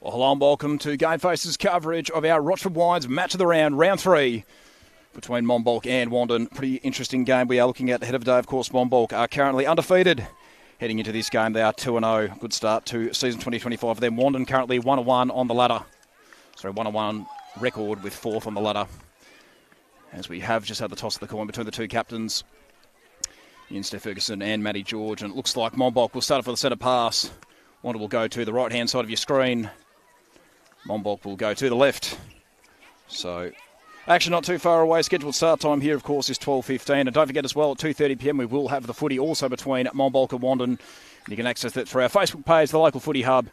Well, hello and welcome to Game Faces coverage of our Rochford Wines match of the round, round 3, between Monbulk and Wandin. Pretty interesting game we are looking at ahead of the day. Of course, Monbulk are currently undefeated. Heading into this game, they are 2-0. Good start to season 2025 for them. Wandin currently 1-1 on the ladder. Sorry, 1-1 record with 4th on the ladder. As we have just had the toss of the coin between the two captains, Steph Ferguson and Matty George. And it looks like Monbulk will start for the centre pass. Wandin will go to the right-hand side of your screen. Monbulk will go to the left. So, action not too far away. Scheduled start time here, of course, is 12:15. And don't forget as well, at 2:30pm, we will have the footy also between Monbulk and Wandin. And you can access that through our Facebook page, the local footy hub,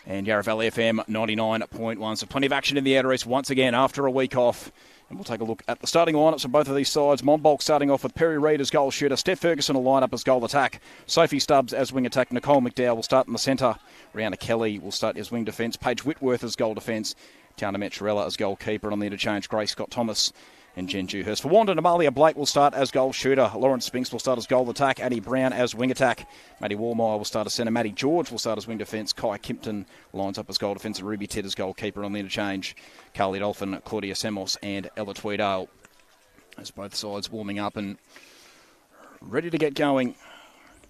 and Yarra Valley FM 99.1. So plenty of action in the Outer East once again after a week off. And we'll take a look at the starting lineups of both of these sides. Monbulk starting off with Perry Reid as goal shooter. Steph Ferguson will line up as goal attack. Sophie Stubbs as wing attack. Nicole McDowell will start in the centre. Rihanna Kelly will start as wing defence. Paige Whitworth as goal defence. Tiana Metrella as goalkeeper. And on the interchange, Grace Scott Thomas and Jen Dewhurst. For Wandin, Amalia Blake will start as goal shooter. Lauren Spinks will start as goal attack. Annie Brown as wing attack. Maddie Warmeyer will start as centre. Maddie George will start as wing defence. Kai Kimpton lines up as goal defence. And Ruby Ted as goalkeeper on the interchange. Carly Dolphin, Claudia Semos and Ella Tweedale as both sides warming up and ready to get going.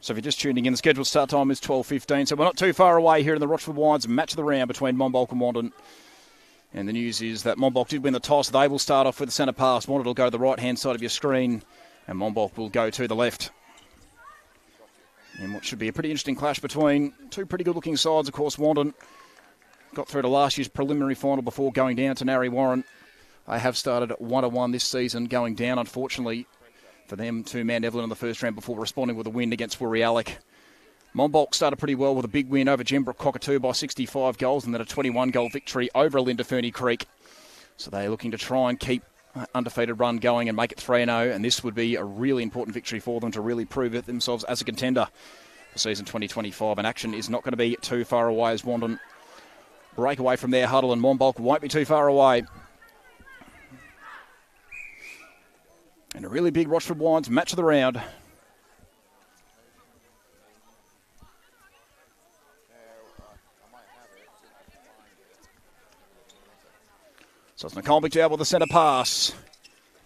So if you're just tuning in, the scheduled start time is 12:15. So we're not too far away here in the Rochford Wines match of the round between Monbulk and Wandin. And the news is that Monbulk did win the toss. They will start off with the centre pass. Wandin will go to the right-hand side of your screen. And Monbulk will go to the left. And what should be a pretty interesting clash between two pretty good-looking sides. Of course, Wandin got through to last year's preliminary final before going down to Narre Warren. They have started at 1-1 this season, going down, unfortunately, for them to Mount Evelyn in the first round before responding with a win against Woori-Alec. Monbulk started pretty well with a big win over Gembrook Cockatoo by 65 goals and then a 21-goal victory over Linda Fernie Creek. So they're looking to try and keep an undefeated run going and make it 3-0, and this would be a really important victory for them to really prove it themselves as a contender for season 2025. And action is not going to be too far away as Wandin break away from their huddle, and Monbulk won't be too far away. And a really big Rochford Wines match of the round. So it's Nicole McDowell with the centre pass.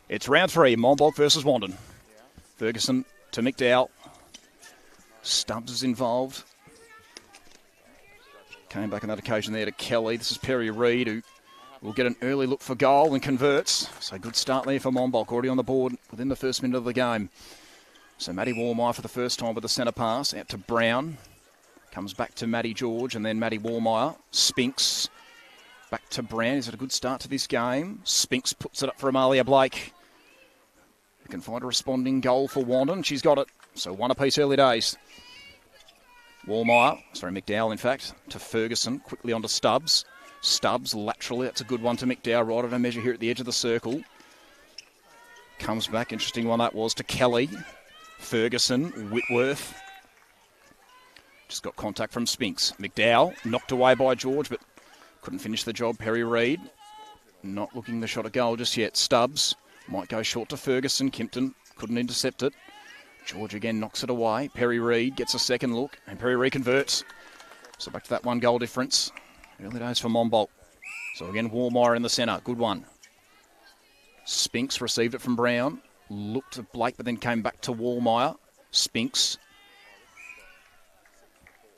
It's round 3, Monbulk versus Wandin. Ferguson to McDowell. Stubbs is involved. Came back on that occasion there to Kelly. This is Perry Reid, who will get an early look for goal and converts. So good start there for Monbulk, already on the board within the first minute of the game. So Maddie Warmeyer for the first time with the centre pass. Out to Brown. Comes back to Maddie George and then Maddie Warmeyer. Spinks. Back to Brown. He's had a good start to this game. Spinks puts it up for Amalia Blake. You can find a responding goal for Wandin. She's got it. So one apiece early days. McDowell, in fact, to Ferguson. Quickly onto Stubbs. Stubbs laterally. That's a good one to McDowell. Right at a measure here at the edge of the circle. Comes back. Interesting one that was to Kelly. Ferguson. Whitworth. Just got contact from Spinks. McDowell knocked away by George, but couldn't finish the job. Perry Reid not looking the shot at goal just yet. Stubbs might go short to Ferguson. Kimpton couldn't intercept it. George again knocks it away. Perry Reid gets a second look and Perry Reid converts. So back to that 1 goal difference. Early days for Monbulk. So again, Warmeyer in the centre. Good one. Spinks received it from Brown. Looked at Blake but then came back to Warmeyer. Spinks.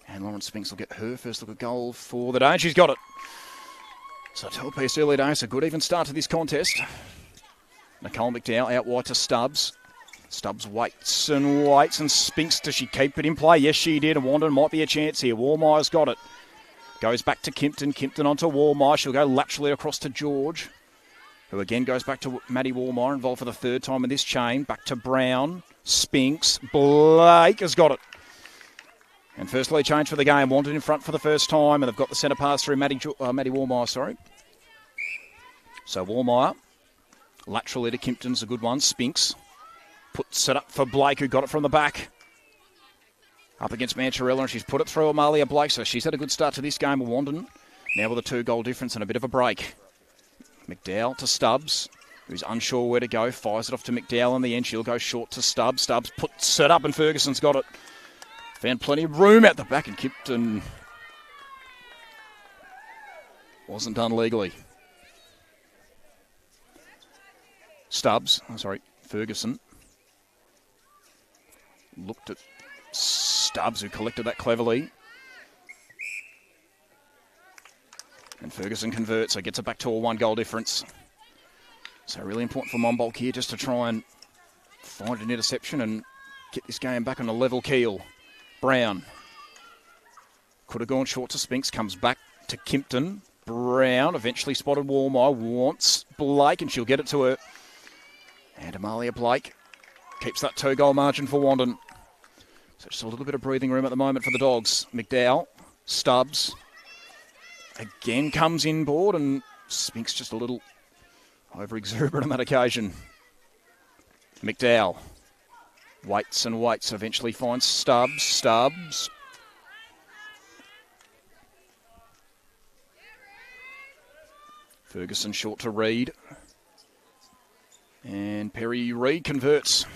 And Lauren Spinks will get her first look at goal for the day. And she's got it. So 12-piece early days. A good even start to this contest. Nicole McDowell out wide to Stubbs. Stubbs waits and Spinks. Does she keep it in play? Yes, she did. And Wandin might be a chance here. Warmeyer's got it. Goes back to Kimpton. Kimpton onto Warmeyer. She'll go laterally across to George, who again goes back to Maddie Warmeyer, involved for the third time in this chain. Back to Brown. Spinks. Blake has got it. And first lead change for the game. Wandin in front for the first time. And they've got the centre pass through Maddie Warmeyer, So Warmeyer. Laterally to Kimpton's a good one. Spinks. Puts it up for Blake, who got it from the back. Up against Mancharella, and she's put it through Amalia Blake. So she's had a good start to this game with Wandin. Now with a 2-goal difference and a bit of a break. McDowell to Stubbs, who's unsure where to go. Fires it off to McDowell in the end. She'll go short to Stubbs. Stubbs puts it up and Ferguson's got it. Found plenty of room at the back and Kimpton Wasn't done legally. Ferguson. Looked at Stubbs, who collected that cleverly. And Ferguson converts, so gets it back to a 1-goal difference. So really important for Monbulk here just to try and find an interception and get this game back on a level keel. Brown. Could have gone short to Spinks, comes back to Kimpton. Brown eventually spotted Walmire, wants Blake, and she'll get it to her. And Amalia Blake keeps that 2-goal margin for Wandin. So just a little bit of breathing room at the moment for the Dogs. McDowell, Stubbs, again comes inboard, and Spinks just a little over-exuberant on that occasion. McDowell waits and waits, eventually finds Stubbs. Ferguson short to Reid. And Perry Reid converts.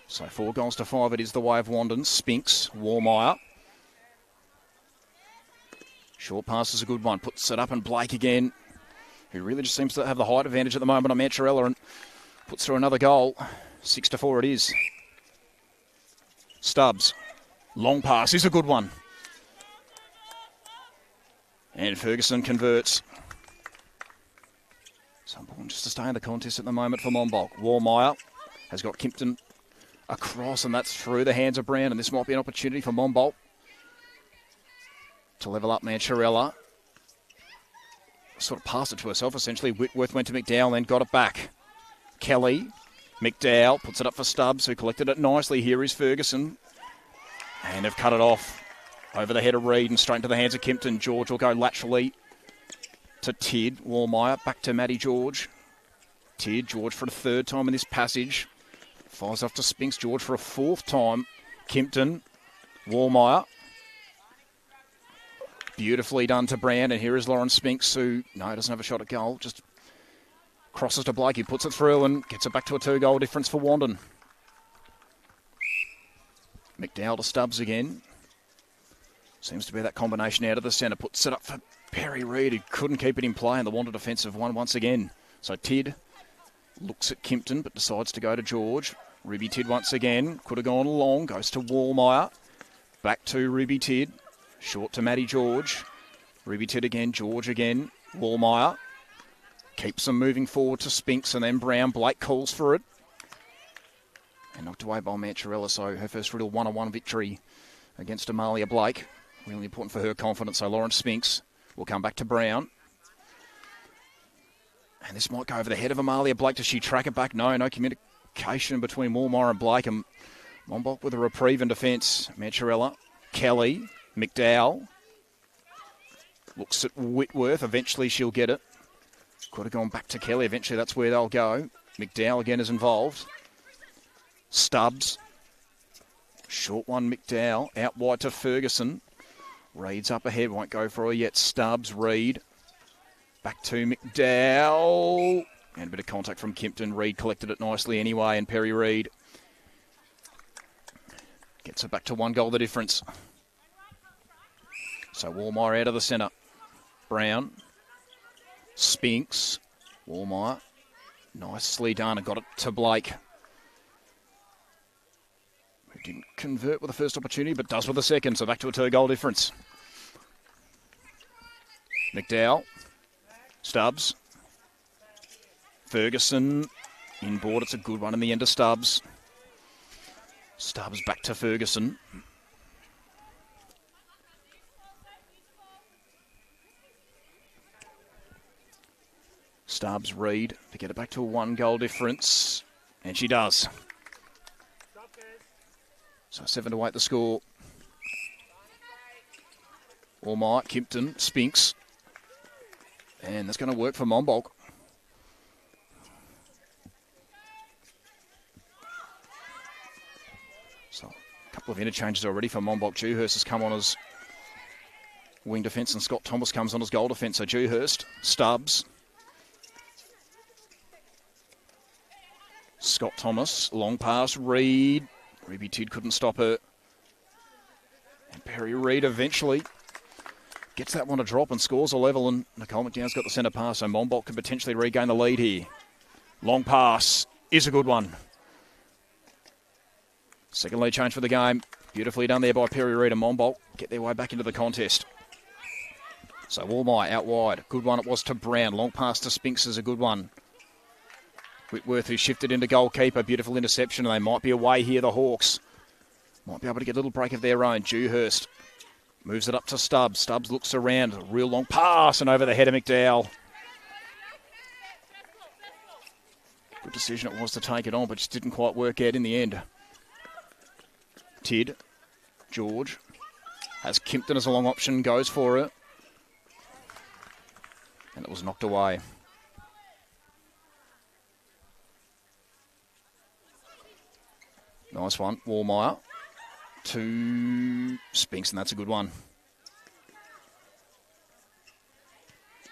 So 4-5 it is the way of Wandin. Spinks, Warmeyer. Short pass is a good one. Puts it up, and Blake again, who really just seems to have the height advantage at the moment on Mancherella, and puts through another goal. 6-4 it is. Stubbs. Long pass is a good one. And Ferguson converts. So important just to stay in the contest at the moment for Monbulk. Warmeyer has got Kimpton across, and that's through the hands of Brown, and this might be an opportunity for Monbulk to level up Mancherella. Sort of passed it to herself, essentially. Whitworth went to McDowell, then got it back. Kelly, McDowell puts it up for Stubbs, who collected it nicely. Here is Ferguson. And they've cut it off over the head of Reid and straight into the hands of Kimpton. George will go laterally to Tid. Warmeyer back to Matty George. Tid, George for the 3rd time in this passage. Fires off to Spinks. George for a 4th time. Kimpton, Warmeyer. Beautifully done to Brand, and here is Lauren Spinks, who, no, doesn't have a shot at goal, just crosses to Blake. He puts it through and gets it back to a 2-goal difference for Wandin. McDowell to Stubbs again. Seems to be that combination out of the centre. Puts it up for Perry Reid, who couldn't keep it in play, and the Wandin defensive one once again. So Tid looks at Kimpton, but decides to go to George. Ruby Tid once again. Could have gone long. Goes to Warmeyer. Back to Ruby Tid. Short to Matty George. Ruby Tid again. George again. Warmeyer. Keeps them moving forward to Spinks, and then Brown. Blake calls for it. And knocked away by Mancherella, so her first real 1-on-1 victory against Amalia Blake. Really important for her confidence. So Lauren Spinks will come back to Brown. And this might go over the head of Amalia Blake. Does she track it back? No communication between Warmeyer and Blake. And Monbulk with a reprieve in defence. Mancherella, Kelly, McDowell. Looks at Whitworth. Eventually she'll get it. Could have gone back to Kelly. Eventually that's where they'll go. McDowell again is involved. Stubbs. Short one, McDowell. Out wide to Ferguson. Reid's up ahead. Won't go for her yet. Stubbs, Reid. Back to McDowell. And a bit of contact from Kimpton. Reid collected it nicely anyway. And Perry Reid gets it back to 1 goal the difference. So Warmeyer out of the centre. Brown. Spinks. Warmeyer. Nicely done. And got it to Blake. Who didn't convert with the first opportunity, but does with the second. So back to a 2-goal difference. McDowell. Stubbs. Ferguson. Inboard. It's a good one in the end of Stubbs. Stubbs back to Ferguson. Stubbs, Reid to get it back to a 1-goal difference. And she does. So 7-8 the score. Warmeyer, Kimpton, Spinks. And that's going to work for Monbulk. So a couple of interchanges already for Monbulk. Dewhurst has come on as wing defence, and Scott Thomas comes on as goal defence. So Dewhurst, Stubbs. Scott Thomas, long pass, Reid. Ruby Tid couldn't stop her. And Perry Reid eventually gets that one to drop and scores a level, and Nicole McDowell's got the centre pass, so Monbulk can potentially regain the lead here. Long pass is a good one. Second lead change for the game. Beautifully done there by Perry Reid and Monbulk. Get their way back into the contest. So Walmart out wide. Good one it was to Brown. Long pass to Spinks is a good one. Whitworth, who shifted into goalkeeper. Beautiful interception, and they might be away here, the Hawks. Might be able to get a little break of their own. Dewhurst moves it up to Stubbs. Stubbs looks around. A real long pass and over the head of McDowell. Good decision it was to take it on, but just didn't quite work out in the end. Tid. George. Has Kimpton as a long option. Goes for it. And it was knocked away. Nice one. Wallmeyer to Spinks, and that's a good one.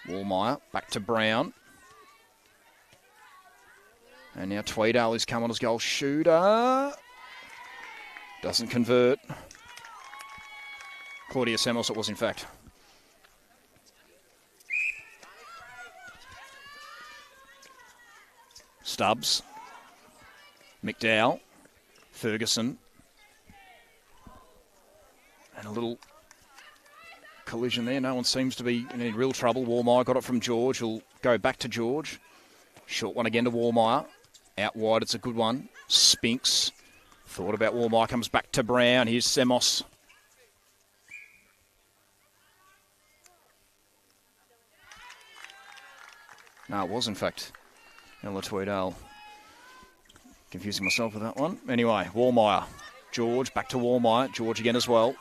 Wallmeyer back to Brown. And now Tweedale is come on as goal shooter. Doesn't convert. Claudia Samos it was, in fact. Stubbs. McDowell. Ferguson. And a little collision there. No one seems to be in any real trouble. Wallmeyer got it from George. He'll go back to George. Short one again to Wallmeyer. Out wide, it's a good one. Spinks. Thought about Wallmeyer. Comes back to Brown. Here's Semos. No, it was, in fact, Ella Tweedale. Confusing myself with that one. Anyway, Wallmeyer. George, back to Wallmeyer. George again as well.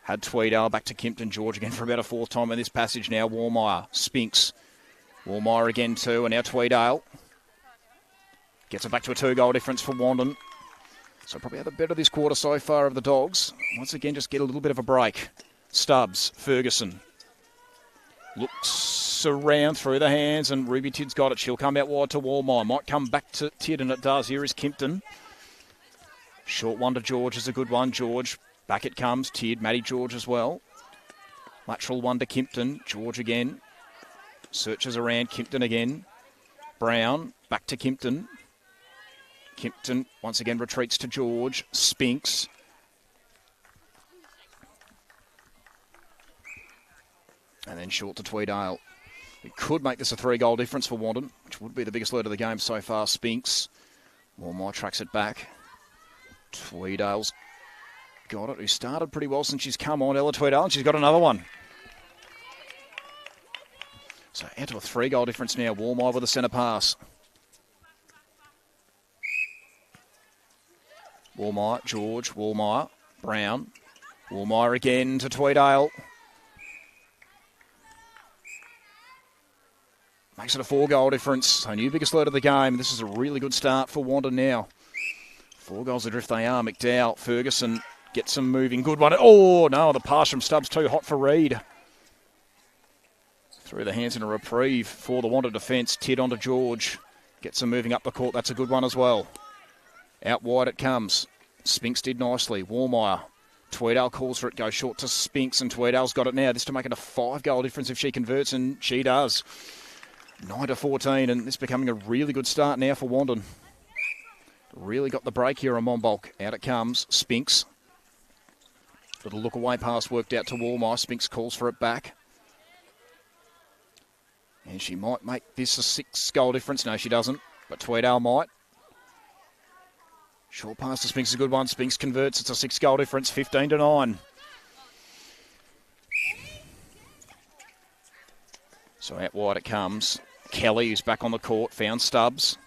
Had Tweedale, back to Kimpton. George again for about a fourth time in this passage now. Wallmeyer. Spinks. Wallmeyer again too, and now Tweedale. Gets it back to a 2-goal difference for Wandin. So probably had the better this quarter so far of the Dogs. Once again, just get a little bit of a break. Stubbs. Ferguson. Looks around through the hands, and Ruby Tid's got it. She'll come out wide to Wallmeyer. Might come back to Tid, and it does. Here is Kimpton. Short one to George is a good one. George, back it comes. Tid, Matty George as well. Lateral one to Kimpton. George again. Searches around. Kimpton again. Brown, back to Kimpton. Kimpton once again retreats to George. Spinks. And then short to Tweedale. We could make this a 3-goal difference for Wandin, which would be the biggest lead of the game so far. Spinks. Wallmeyer tracks it back. Tweedale's got it. Who started pretty well since she's come on. Ella Tweedale, and she's got another one. So out to a 3-goal difference now. Wallmeyer with a centre pass. Wallmeyer, George, Wallmeyer, Brown. Wallmeyer again to Tweedale. Makes it a 4-goal difference. So new biggest lead of the game. This is a really good start for Wandin now. 4 goals adrift they are. McDowell, Ferguson gets them moving. Good one. Oh, no, the pass from Stubbs too hot for Reid. Through the hands in a reprieve for the Wandin defence. Tid onto George. Gets them moving up the court. That's a good one as well. Out wide it comes. Spinks did nicely. Wallmeyer. Tweedale calls for it. Goes short to Spinks, and Tweedale's got it now. This to make it a 5-goal difference if she converts, and she does. 9-14, and this becoming a really good start now for Wandin. Really got the break here on Monbulk. Out it comes. Spinks. Little look away pass worked out to Wallmeyer. Spinks calls for it back. And she might make this a 6-goal difference. No, she doesn't. But Tweedale might. Short pass to Spinks is a good one. Spinks converts. It's a 6-goal difference. 15-9. So out wide it comes. Kelly, who's back on the court, found Stubbs.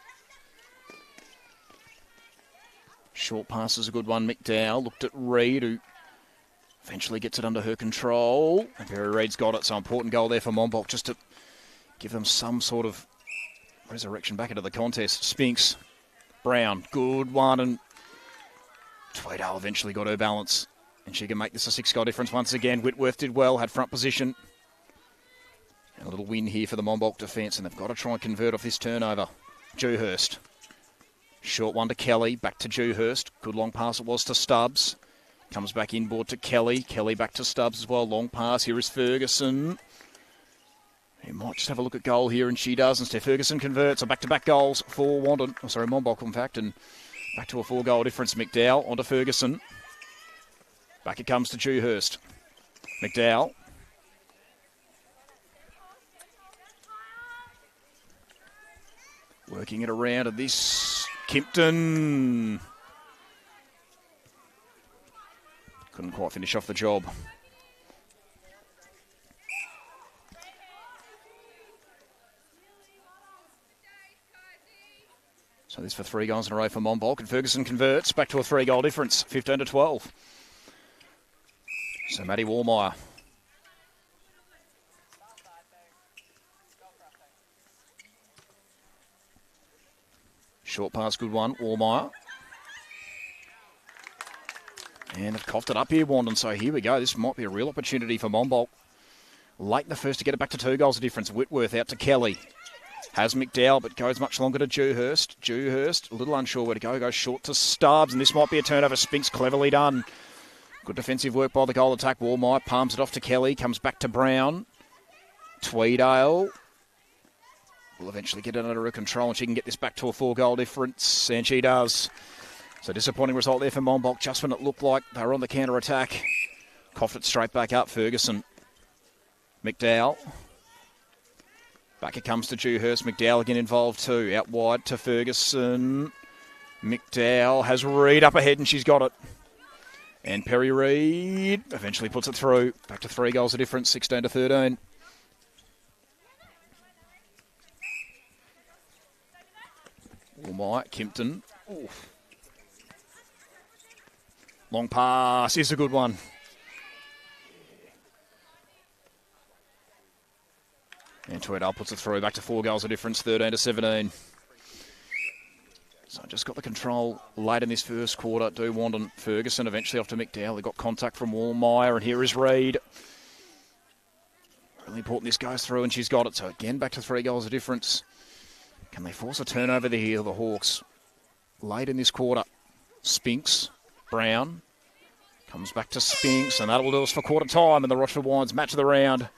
Short pass is a good one. McDowell looked at Reid, who eventually gets it under her control. And Perry Reid's got it, so important goal there for Monbulk just to give them some sort of resurrection back into the contest. Spinks, Brown, good one, and Tweedale eventually got her balance. And she can make this a 6-goal difference once again. Whitworth did well, had front position. And a little win here for the Monbulk defence, and they've got to try and convert off this turnover. Dewhurst. Short one to Kelly, back to Dewhurst. Good long pass it was to Stubbs. Comes back inboard to Kelly. Kelly back to Stubbs as well. Long pass. Here is Ferguson. He might just have a look at goal here, and she does. Instead, Ferguson converts. So back-to-back goals for Wandin. Oh, sorry, Monbulk, in fact. And back to a 4-goal difference. McDowell onto Ferguson. Back it comes to Dewhurst. McDowell. Working it around at this. Kimpton. Couldn't quite finish off the job. So this for 3 goals in a row for Monbulk, and Ferguson converts back to a 3-goal difference, 15-12. So Maddie Warmeyer. Short pass, good one, Warmeyer. And they've coughed it up here, Wandin. So here we go. This might be a real opportunity for Monbulk. Late in the first to get it back to 2 goals of difference. Whitworth out to Kelly. Has McDowell, but goes much longer to Dewhurst. Dewhurst, a little unsure where to go. Goes short to Stubbs, and this might be a turnover. Spinks cleverly done. Good defensive work by the goal attack. Warmeyer palms it off to Kelly. Comes back to Brown. Tweedale will eventually get it under her control, and she can get this back to a 4-goal difference, and she does. So disappointing result there for Monbulk, just when it looked like they were on the counter-attack. Coughed it straight back up, Ferguson. McDowell. Back it comes to Dewhurst. McDowell again involved too. Out wide to Ferguson. McDowell has Reid up ahead, and she's got it. And Perry Reid eventually puts it through. Back to 3 goals of difference, 16-13. Mike Kimpton. Oof. Long pass is a good one. And Tweedale puts it through. Back to 4 goals of difference, 13-17. So just got the control late in this first quarter. Do Wandin. Ferguson eventually off to McDowell. They got contact from Warmeyer, and here is Reid. Really important this goes through, and she's got it. So again, back to 3 goals of difference. Can they force a turnover there here, the Hawks? Late in this quarter. Spinks. Brown. Comes back to Spinks, and that'll do us for quarter time in the Rochford Wines match of the round.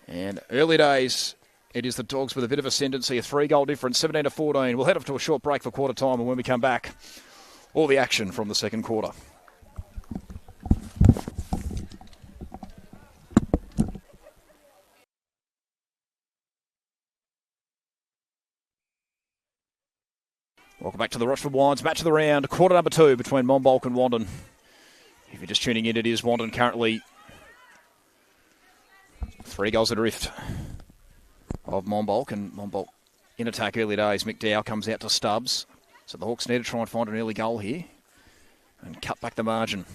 And early days, it is the Dogs with a bit of ascendancy, a 3-goal difference, 17-14. We'll head off to a short break for quarter time, and when we come back, all the action from the second quarter. Welcome back to the Rochford Wines match of the round, quarter number 2 between Monbulk and Wandin. If you're just tuning in, it is Wandin currently 3 goals adrift of Monbulk, and Monbulk in attack early days. McDowell comes out to Stubbs, so the Hawks need to try and find an early goal here and cut back the margin.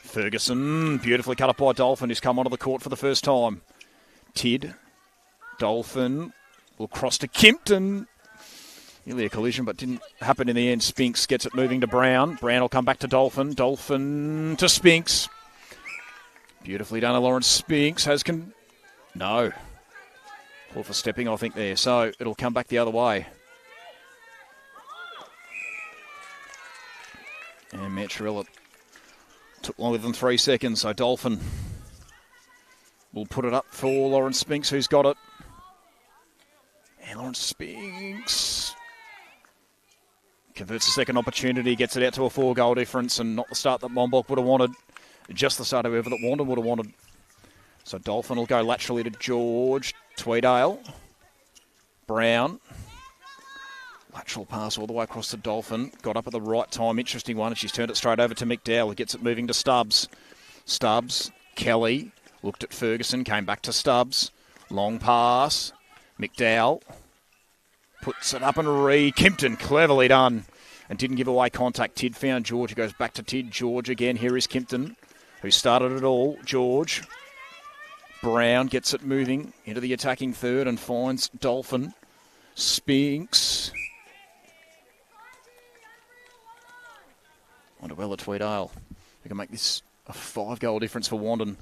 Ferguson, beautifully cut up by Dolphin, who's come onto the court for the first time. Tid, Dolphin will cross to Kimpton. Nearly a collision, but didn't happen in the end. Spinks gets it moving to Brown. Brown will come back to Dolphin. Dolphin to Spinks. Beautifully done, Lawrence Spinks. No. Call for stepping, I think, there. So it'll come back the other way. And Mantrella took longer than 3 seconds. So Dolphin will put it up for Lawrence Spinks, who's got it. And Lawrence Spinks converts the second opportunity, gets it out to a 4-goal difference, and not the start that Monbulk would have wanted. Just the start, however, that Wandin would have wanted. So Dolphin will go laterally to George. Tweedale. Brown. Lateral pass all the way across to Dolphin. Got up at the right time. Interesting one. And she's turned it straight over to McDowell. He gets it moving to Stubbs. Stubbs. Kelly. Looked at Ferguson. Came back to Stubbs. Long pass. McDowell. Puts it up and Reid. Kimpton, cleverly done. And didn't give away contact. Tid found George. He goes back to Tid. George again. Here is Kimpton, who started it all. George. Brown gets it moving into the attacking third and finds Dolphin. Spinks. Onto Ella Tweedale. We can make this a 5-goal difference for Wandin.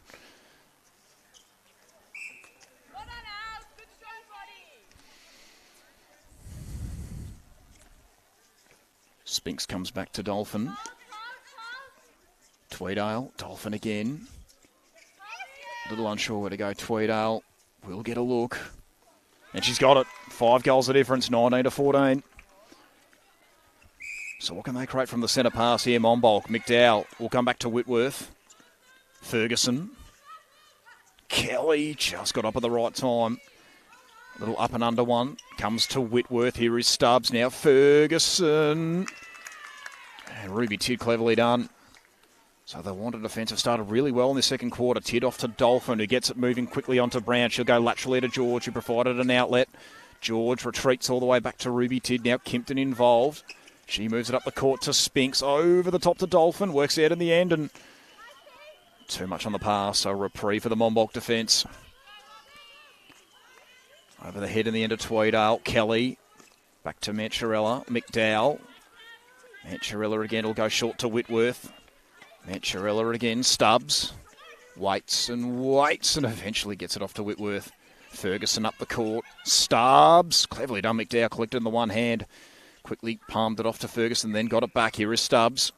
Spinks comes back to Dolphin. Tweedale, Dolphin again. A little unsure where to go. Tweedale will get a look. And she's got it. 5 goals of difference, 19-14. So what can they create from the centre pass here? Monbulk, McDowell will come back to Whitworth. Ferguson. Kelly just got up at the right time. A little up and under one. Comes to Whitworth. Here is Stubbs. Now Ferguson. And Ruby Tid cleverly done. So the Wandin defence have started really well in the second quarter. Tid off to Dolphin, who gets it moving quickly onto Brown. She'll go laterally to George, who provided an outlet. George retreats all the way back to Ruby Tid. Now Kimpton involved. She moves it up the court to Spinks. Over the top to Dolphin. Works out in the end. And too much on the pass. So reprieve for the Monbulk defence. Over the head in the end of Tweedale. Kelly. Back to Mancherella. McDowell. Mancherella again will go short to Whitworth. Mancherella again, Stubbs, waits and eventually gets it off to Whitworth. Ferguson up the court, Stubbs, cleverly done. McDowell collected in the one hand, quickly palmed it off to Ferguson, then got it back. Here is Stubbs.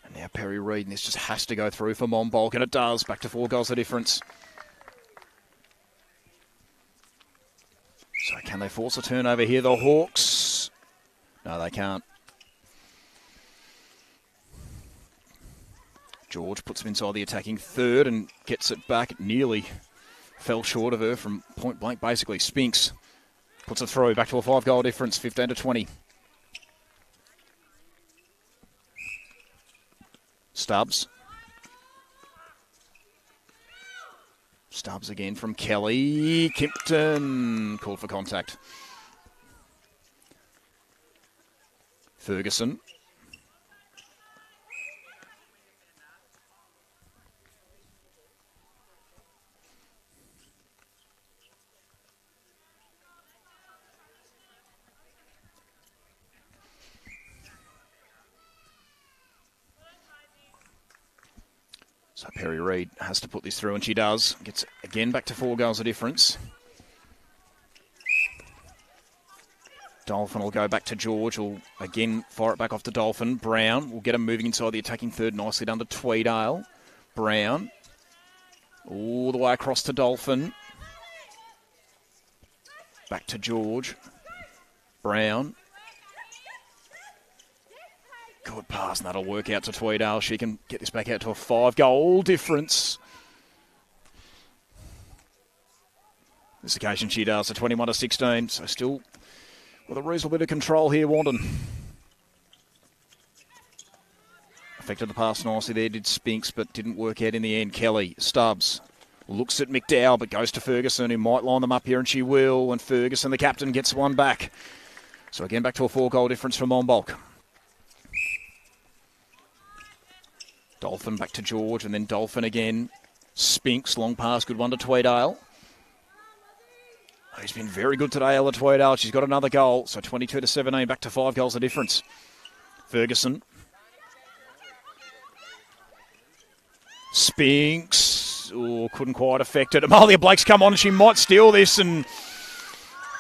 And now Perry Reid, and this just has to go through for Monbulk, and it does. Back to 4 goals the difference. So can they force a turnover here, the Hawks? No, they can't. George puts him inside the attacking third and gets it back. It nearly fell short of her from point blank, basically. Spinks puts it through. Back to a 5 goal difference, 15-20. Stubbs. Stubbs again from Kelly. Kimpton called for contact. Ferguson. So Perry Reid has to put this through, and she does. Gets again back to 4 goals of difference. Dolphin will go back to George. Will again fire it back off to Dolphin. Brown will get him moving inside the attacking third. Nicely done to Tweedale. Brown. All the way across to Dolphin. Back to George. Brown. Good pass, and that'll work out to Tweedale. She can get this back out to a 5 goal difference. This occasion she does, so 21-16. So still with a reasonable bit of control here, Wandin. Affected the pass nicely there, did Spinks, but didn't work out in the end. Kelly, Stubbs, looks at McDowell, but goes to Ferguson, who might line them up here, and she will. And Ferguson, the captain, gets one back. So again, back to a 4 goal difference for Monbulk. Dolphin back to George, and then Dolphin again. Spinks, long pass, good one to Tweedale. He's been very good today, Ella Tweedale. She's got another goal, so 22-17, back to 5 goals the difference. Ferguson. Spinks. Oh, couldn't quite affect it. Amalia Blake's come on, and she might steal this, and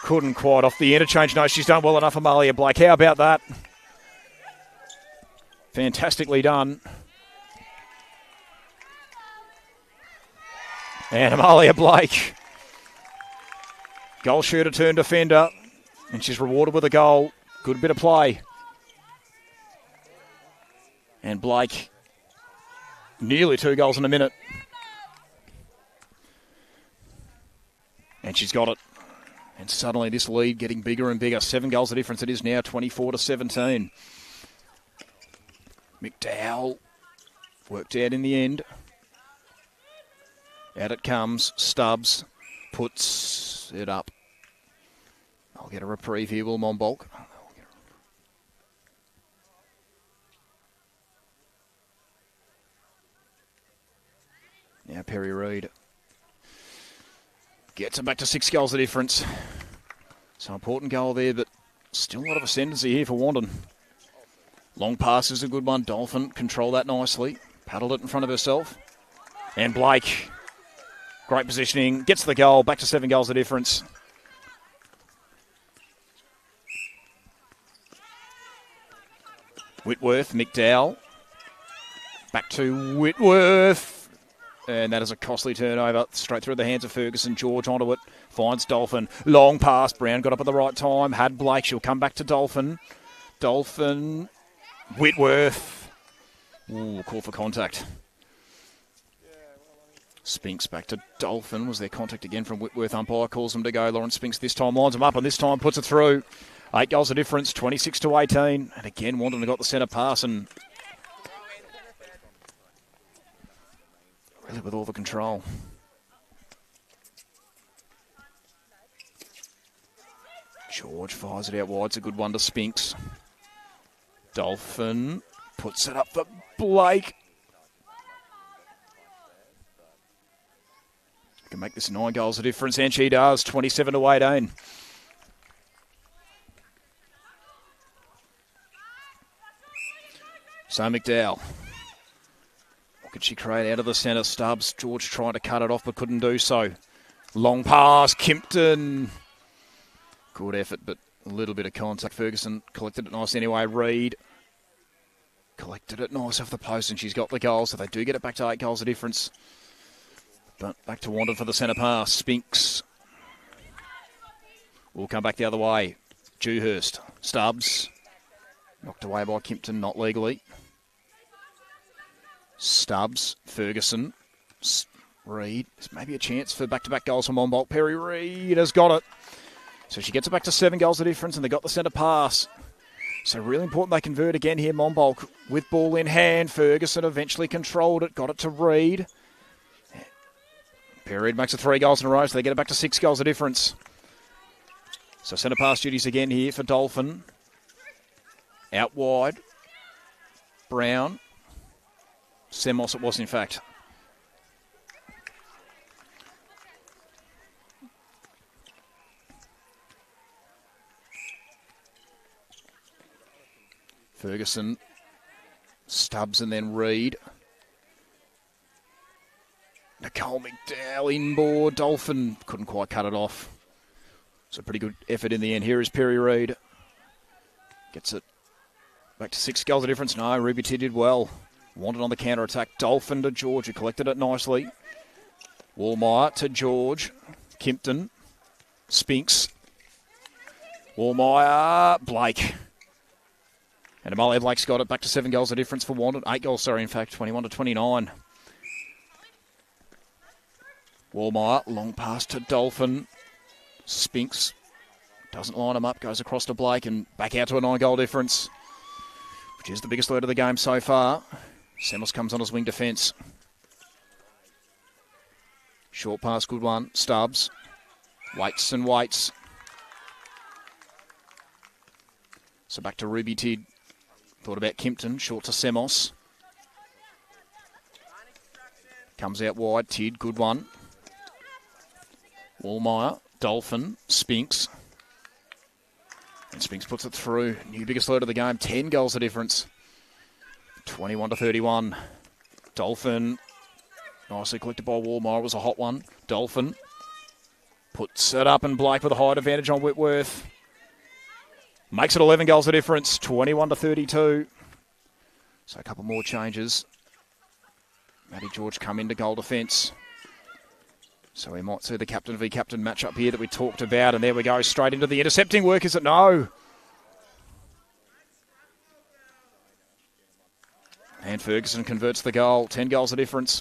couldn't quite off the interchange. No, she's done well enough, Amalia Blake. How about that? Fantastically done. And Amalia Blake, goal shooter turned defender, and she's rewarded with a goal. Good bit of play. And Blake, nearly 2 goals in a minute. And she's got it. And suddenly this lead getting bigger and bigger. 7 goals the difference it is now, 24-17. McDowell worked out in the end. Out it comes. Stubbs puts it up. I'll get a reprieve here, will Monbulk. Now Perry Reid gets it back to 6 goals the difference. So important goal there, but still a lot of ascendancy here for Wandin. Long pass is a good one. Dolphin controlled that nicely. Paddled it in front of herself. And Blake, great positioning, gets the goal, back to 7 goals the difference. Whitworth, McDowell. Back to Whitworth. And that is a costly turnover. Straight through the hands of Ferguson. George onto it. Finds Dolphin. Long pass. Brown got up at the right time. Had Blake. She'll come back to Dolphin. Dolphin. Whitworth. Ooh, call for contact. Spinks back to Dolphin. Was there contact again from Whitworth? Umpire calls him to go. Lawrence Spinks this time lines him up and this time puts it through. 8 goals of difference, 26-18. And again, Wandin got the centre pass and really with all the control. George fires it out wide. It's a good one to Spinks. Dolphin puts it up for Blake. Can make this 9 goals of difference, and she does, 27-18. So McDowell. What could she create out of the centre? Stubbs. George trying to cut it off but couldn't do so. Long pass, Kimpton. Good effort, but a little bit of contact. Ferguson collected it nice anyway. Reid collected it nice off the post, and she's got the goal, so they do get it back to 8 goals of difference. But back to Wandin for the centre pass. Spinks will come back the other way. Dewhurst. Stubbs. Knocked away by Kimpton, not legally. Stubbs. Ferguson. Reid. There's maybe a chance for back-to-back goals from Monbulk. Perry Reid has got it. So she gets it back to 7 goals of difference, and they got the centre pass. So really important they convert again here, Monbulk. With ball in hand, Ferguson eventually controlled it. Got it to Reid. Perry makes it 3 goals in a row, so they get it back to 6 goals of difference. So centre pass duties again here for Dolphin. Out wide. Brown. Semos it was, in fact. Ferguson. Stubbs and then Reid. Nicole McDowell inboard. Dolphin couldn't quite cut it off. It's a pretty good effort in the end. Here is Perry Reid. Gets it back to 6 goals of difference. No, Ruby T did well. Wanted on the counter-attack. Dolphin to George, who collected it nicely. Wallmeyer to George. Kimpton. Spinks. Wallmeyer. Blake. And Amalia Blake's got it back to 7 goals of difference for Wandin. 8 goals, sorry, in fact. 21-29. Wallmeyer, long pass to Dolphin. Spinks doesn't line him up, goes across to Blake and back out to a 9-goal difference, which is the biggest lead of the game so far. Semos comes on his wing defence. Short pass, good one. Stubbs. Waits and waits. So back to Ruby Tid. Thought about Kimpton, short to Semos. Comes out wide, Tid, good one. Wallmeyer, Dolphin, Spinks. And Spinks puts it through. New biggest lead of the game, 10 goals of difference. 21-31. Dolphin, nicely collected by Wallmeyer, was a hot one. Dolphin puts it up and Blake with a height advantage on Whitworth. Makes it 11 goals of difference, 21-32. So a couple more changes. Maddie George come into goal defence. So we might see the captain v captain matchup here that we talked about. And there we go, straight into the intercepting work, is it? No. And Ferguson converts the goal. 10 goals of difference.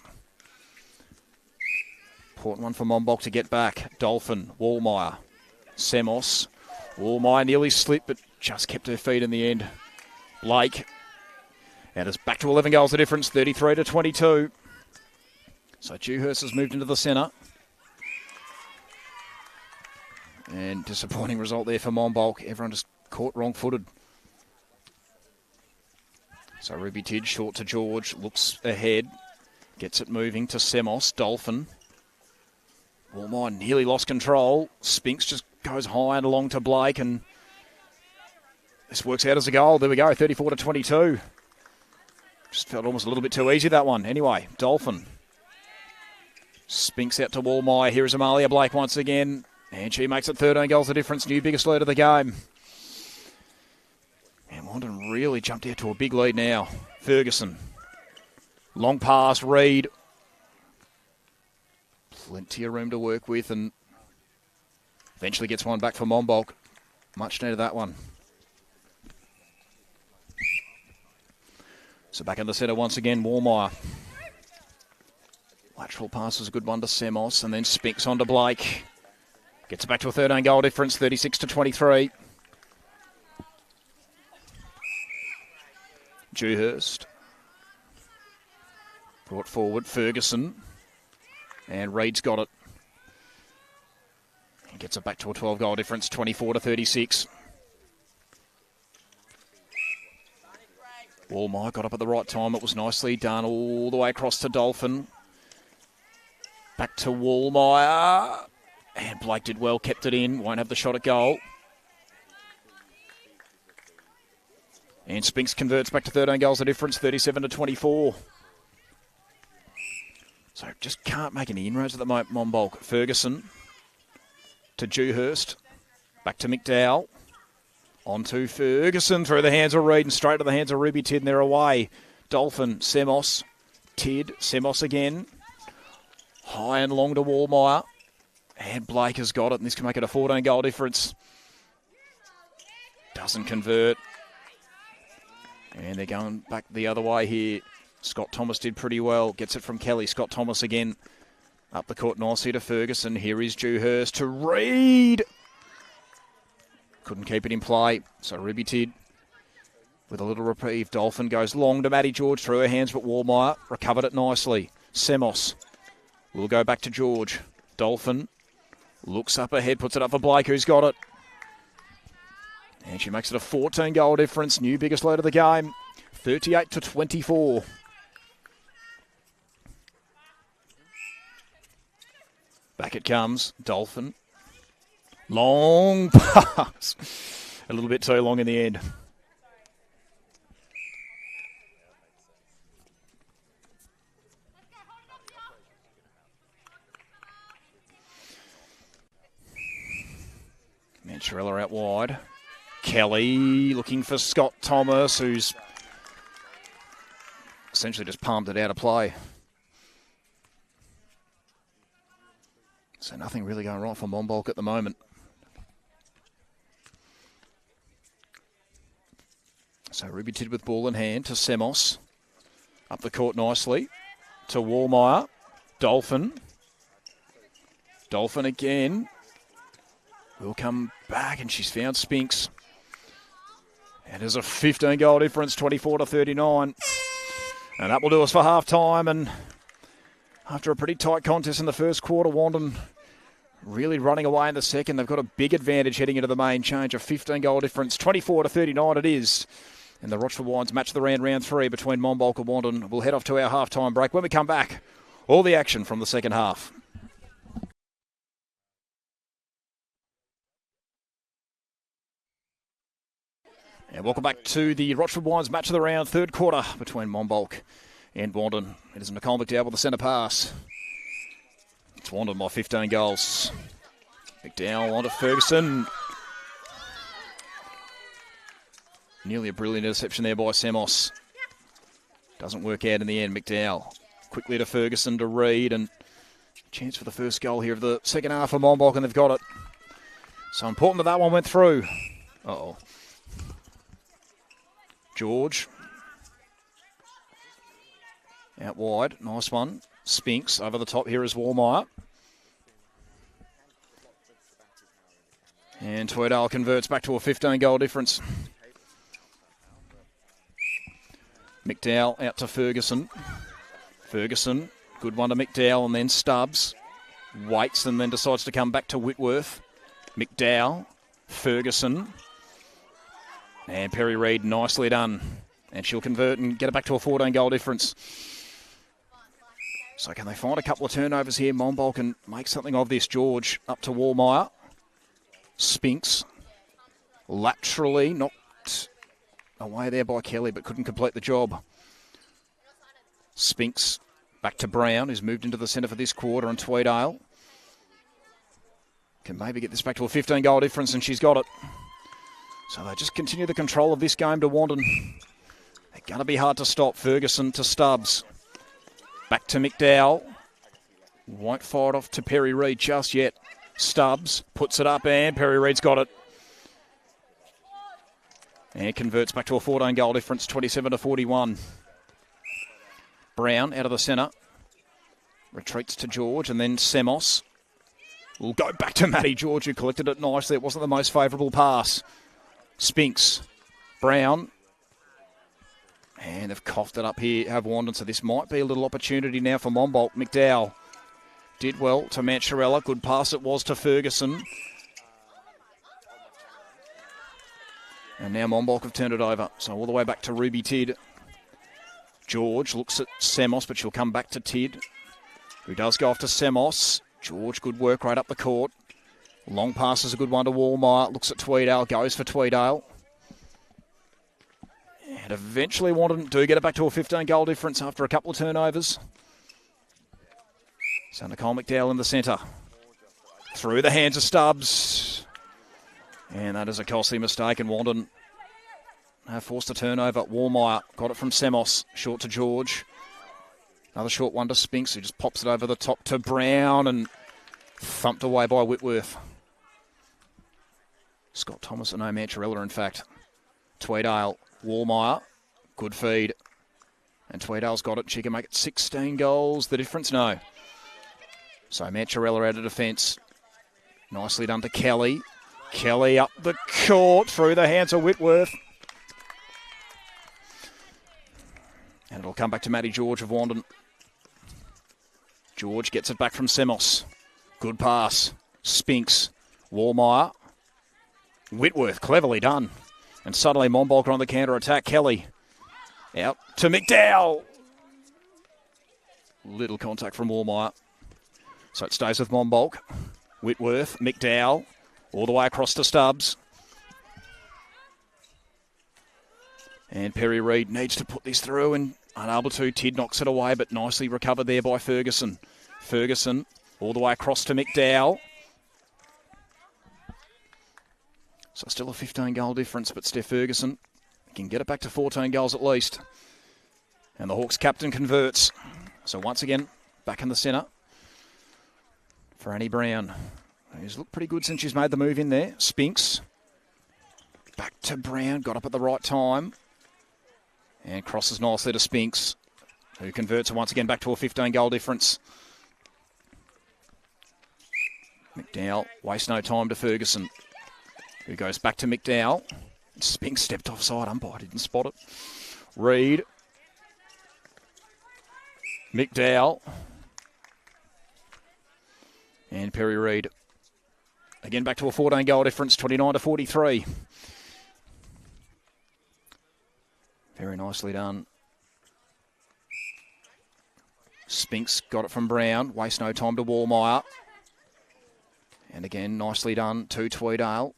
Important one for Monbulk to get back. Dolphin, Wallmeyer, Semos. Wallmeyer nearly slipped, but just kept her feet in the end. Blake. And it's back to 11 goals of difference, 33-22. So Dewhurst has moved into the centre. And disappointing result there for Monbulk. Everyone just caught wrong-footed. So Ruby Tid short to George. Looks ahead. Gets it moving to Semos. Dolphin. Wallmeyer nearly lost control. Spinks just goes high and along to Blake. And this works out as a goal. There we go, 34-22. Just felt almost a little bit too easy, that one. Anyway, Dolphin. Spinks out to Wallmeyer. Here is Amalia Blake once again. And she makes it 13 goals of difference. New biggest lead of the game. And Wandin really jumped out to a big lead now. Ferguson. Long pass, Reid. Plenty of room to work with and eventually gets one back for Monbulk. Much needed that one. So back in the centre once again, Warmeyer. Lateral pass was a good one to Semos and then Spinks on to Blake. Gets it back to a 13 goal difference, 36-23. Dewhurst. Brought forward, Ferguson. And Reid's got it. He gets it back to a 12 goal difference, 24-36. Walmart got up at the right time. It was nicely done all the way across to Dolphin. Back to Wallmeyer. And Blake did well, kept it in. Won't have the shot at goal. And Spinks converts back to 13 goals the difference, 37-24. So just can't make any inroads at the moment, Monbulk. Ferguson to Dewhurst. Back to McDowell. On to Ferguson through the hands of Reid and straight to the hands of Ruby Tid and they're away. Dolphin, Semos, Tid, Semos again. High and long to Wallmeyer. And Blake has got it and this can make it a 14 goal difference. Doesn't convert. And they're going back the other way here. Scott Thomas did pretty well. Gets it from Kelly. Scott Thomas again. Up the court nicely to Ferguson. Here is Dewhurst to Reid. Couldn't keep it in play. So Ruby Tid with a little reprieve. Dolphin goes long to Matty George through her hands, but Wallmeyer recovered it nicely. Semos will go back to George. Dolphin looks up ahead, puts it up for Blake, who's got it. And she makes it a 14 goal difference. New biggest lead of the game. 38-24. Back it comes. Dolphin. Long pass. A little bit too long in the end. Mancherella out wide. Kelly looking for Scott Thomas, who's essentially just palmed it out of play. So nothing really going right for Monbulk at the moment. So Ruby Tid with ball in hand to Semos. Up the court nicely to Wallmeyer. Dolphin. Dolphin again. Will come back and she's found Spinks. And there's a 15 goal difference, 24-39. And that will do us for half time. And after a pretty tight contest in the first quarter, Wandin really running away in the second. They've got a big advantage heading into the main change. A 15 goal difference, 24-39 it is. And the Rochford Wines match the round 3 between Monbulk and Wandin. We'll head off to our half-time break. When we come back, all the action from the second half. And welcome back to the Rochford Wines match of the round, third quarter between Monbulk and Wandin. It is Nicole McDowell with the centre pass. It's Wandin by 15 goals. McDowell on to Ferguson. Nearly a brilliant interception there by Semos. Doesn't work out in the end. McDowell quickly to Ferguson to Reid and chance for the first goal here of the second half for Monbulk and they've got it. So important that one went through. Uh-oh. George. Out wide. Nice one. Spinks over the top. Here is Wallmeyer. And Tweedale converts back to a 15 goal difference. McDowell out to Ferguson. Ferguson. Good one to McDowell and then Stubbs. Waits and then decides to come back to Whitworth. McDowell. Ferguson. And Perry Reid, nicely done. And she'll convert and get it back to a 14 goal difference. So can they find a couple of turnovers here? Monbulk can make something of this. George up to Wallmeyer. Spinks. Laterally knocked away there by Kelly, but couldn't complete the job. Spinks back to Brown, who's moved into the centre for this quarter, and Tweedale can maybe get this back to a 15 goal difference, and she's got it. So they just continue the control of this game to Wandin. They're going to be hard to stop. Ferguson to Stubbs. Back to McDowell. Won't fire it off to Perry Reid just yet. Stubbs puts it up and Perry Reid's got it. And converts back to a 14-goal difference, 27-41. Brown out of the centre. Retreats to George and then Semos. We'll go back to Matty George, who collected it nicely. It wasn't the most favourable pass. Spinks. Brown. And they've coughed it up here, have Wandin. So this might be a little opportunity now for Monbulk. McDowell did well to Mancharella. Good pass it was to Ferguson. And now Monbulk have turned it over. So all the way back to Ruby Tidd. George looks at Semos, but she'll come back to Tidd, who does go off to Semos. George, good work right up the court. Long pass is a good one to Wallmeyer. Looks at Tweedale, goes for Tweedale. And eventually Wandin do get it back to a 15-goal difference after a couple of turnovers. So Nicole McDowell in the centre. Through the hands of Stubbs. And that is a costly mistake, and Wandin have forced a turnover. Wallmeyer got it from Semos. Short to George. Another short one to Spinks, who just pops it over the top to Brown and thumped away by Whitworth. Scott Thomas and no Mancharella, in fact. Tweedale, Wallmeyer, good feed. And Tweedale's got it. She can make it 16 goals. The difference? No. So Mancharella out of defence. Nicely done to Kelly. Kelly up the court through the hands of Whitworth. And it'll come back to Matty George of Wandin. George gets it back from Semos. Good pass. Spinks. Wallmeyer. Whitworth, cleverly done. And suddenly Monbulk on the counter-attack. Kelly out to McDowell. Little contact from Wallmeyer. So it stays with Monbulk. Whitworth, McDowell, all the way across to Stubbs. And Perry Reid needs to put this through and unable to. Tidd knocks it away, but nicely recovered there by Ferguson. Ferguson all the way across to McDowell. So still a 15-goal difference, but Steph Ferguson can get it back to 14 goals at least. And the Hawks captain converts. So once again, back in the centre for Annie Brown, who's looked pretty good since she's made the move in there. Spinks. Back to Brown, got up at the right time. And crosses nicely to Spinks, who converts once again back to a 15-goal difference. McDowell wastes no time to Ferguson, who goes back to McDowell. Spinks stepped offside, umpire didn't spot it. Reid. McDowell. And Perry Reid. Again back to a 14-goal difference, 29-43. Very nicely done. Spinks got it from Brown. Waste no time to Wallmeyer. And again, nicely done to Tweedale.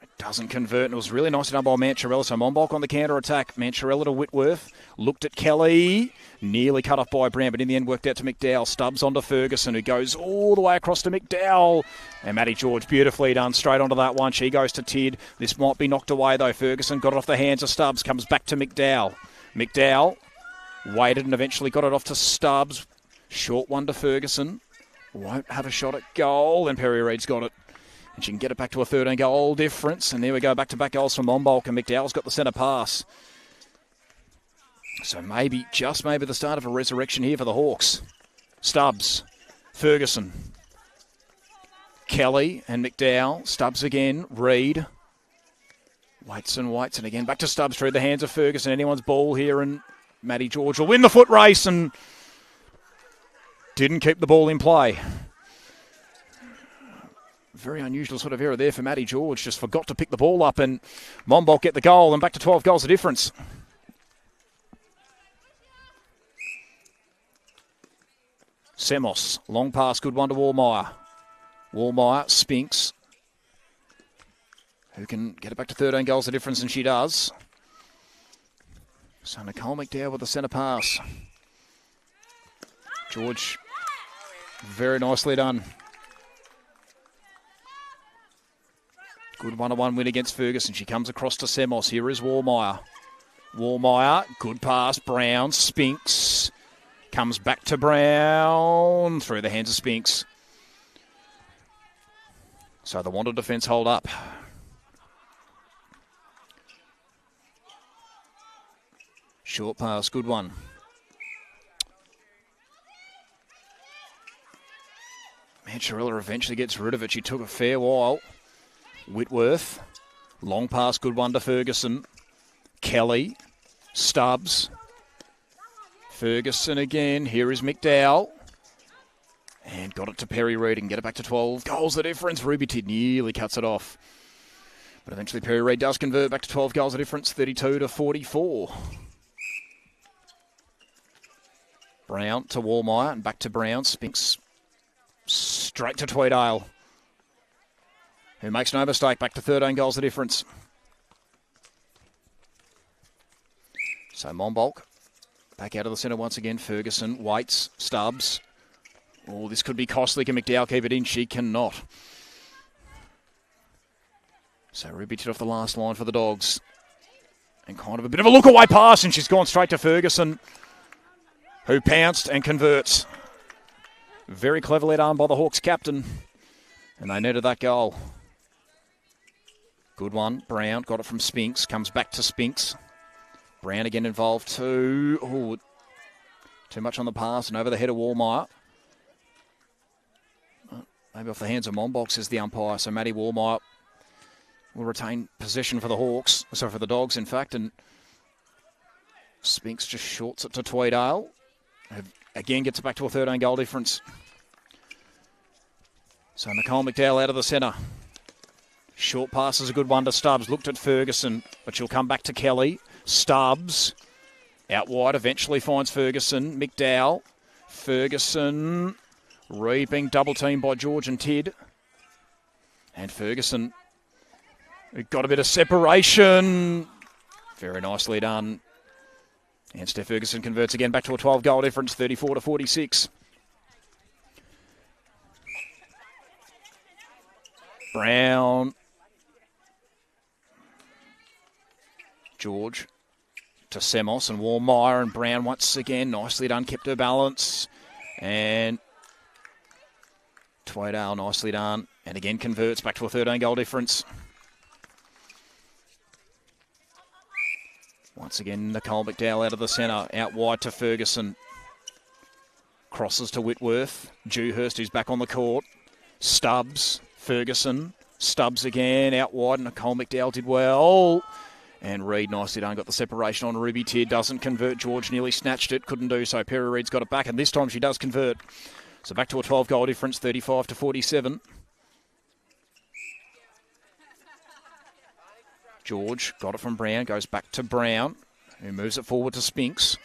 It doesn't convert, and it was really nicely done by Mancharella. So Monbulk on the counter-attack. Mancharella to Whitworth. Looked at Kelly. Nearly cut off by Brown, but in the end worked out to McDowell. Stubbs onto Ferguson, who goes all the way across to McDowell. And Matty George, beautifully done, straight onto that one. She goes to Tidd. This might be knocked away, though. Ferguson got it off the hands of Stubbs. Comes back to McDowell. McDowell waited and eventually got it off to Stubbs. Short one to Ferguson. Won't have a shot at goal. And Perry Reid's got it. And she can get it back to a 13-goal difference. And there we go, back-to-back goals from Monbulk. And McDowell's got the centre pass. So maybe, just maybe, the start of a resurrection here for the Hawks. Stubbs. Ferguson. Kelly and McDowell. Stubbs again. Reid. Waits, and again back to Stubbs through the hands of Ferguson. Anyone's ball here, and Matty George will win the foot race and didn't keep the ball in play. Very unusual sort of error there for Matty George. Just forgot to pick the ball up, and Monbulk get the goal, and back to 12 goals of difference. Semos, long pass, good one to Wallmeyer. Wallmeyer, Spinks, who can get it back to 13 goals of difference, and she does. So Nicole McDowell with the centre pass. George, very nicely done. Good 1-1 win against Ferguson. She comes across to Semos. Here is Warmeyer. Warmeyer, good pass. Brown, Spinks. Comes back to Brown. Through the hands of Spinks. So the Wandin defence hold up. Short pass, good one. Mancharella eventually gets rid of it. She took a fair while. Whitworth. Long pass, good one to Ferguson. Kelly. Stubbs. Ferguson again. Here is McDowell. And got it to Perry Reid and get it back to 12 goals. The difference. Ruby Tid nearly cuts it off. But eventually Perry Reid does convert back to 12 goals. The difference, 32-44. Brown to Warmeyer and back to Brown. Spinks straight to Tweedale, who makes no mistake, back to 13 goals the difference. So Monbulk back out of the centre once again. Ferguson waits. Stubbs. Oh, this could be costly. Can McDowell keep it in? She cannot. So Ruby Tid off the last line for the Dogs. And kind of a bit of a look-away pass, and she's gone straight to Ferguson, who pounced and converts. Very cleverly done by the Hawks captain. And they needed that goal. Good one. Brown got it from Spinks. Comes back to Spinks. Brown again involved too. Oh, too much on the pass and over the head of Warmeyer. Maybe off the hands of Monbulk, says the umpire. So Maddie Warmeyer will retain possession for the Hawks. Sorry, for the Dogs, in fact. And Spinks just shorts it to Tweedale. Again, gets it back to a 13-goal difference. So Nicole McDowell out of the centre. Short pass is a good one to Stubbs. Looked at Ferguson, but she'll come back to Kelly. Stubbs out wide, eventually finds Ferguson. McDowell. Ferguson. Reid being double-teamed by George and Tid. And Ferguson got a bit of separation. Very nicely done. And Steph Ferguson converts again back to a 12-goal difference, 34-46. Brown. George to Semos and Warmeyer, and Brown once again, nicely done, kept her balance. And Tweedale, nicely done. And again converts back to a 13-goal difference. Once again, Nicole McDowell out of the centre, out wide to Ferguson. Crosses to Whitworth. Dewhurst, who's back on the court. Stubbs, Ferguson. Stubbs again, out wide. Nicole McDowell did well. And Reid, nicely done, got the separation on Ruby Tid. Doesn't convert. George nearly snatched it, couldn't do so. Perry Reid's got it back, and this time she does convert. So back to a 12-goal difference, 35-47. George got it from Brown, goes back to Brown, who moves it forward to Spinks.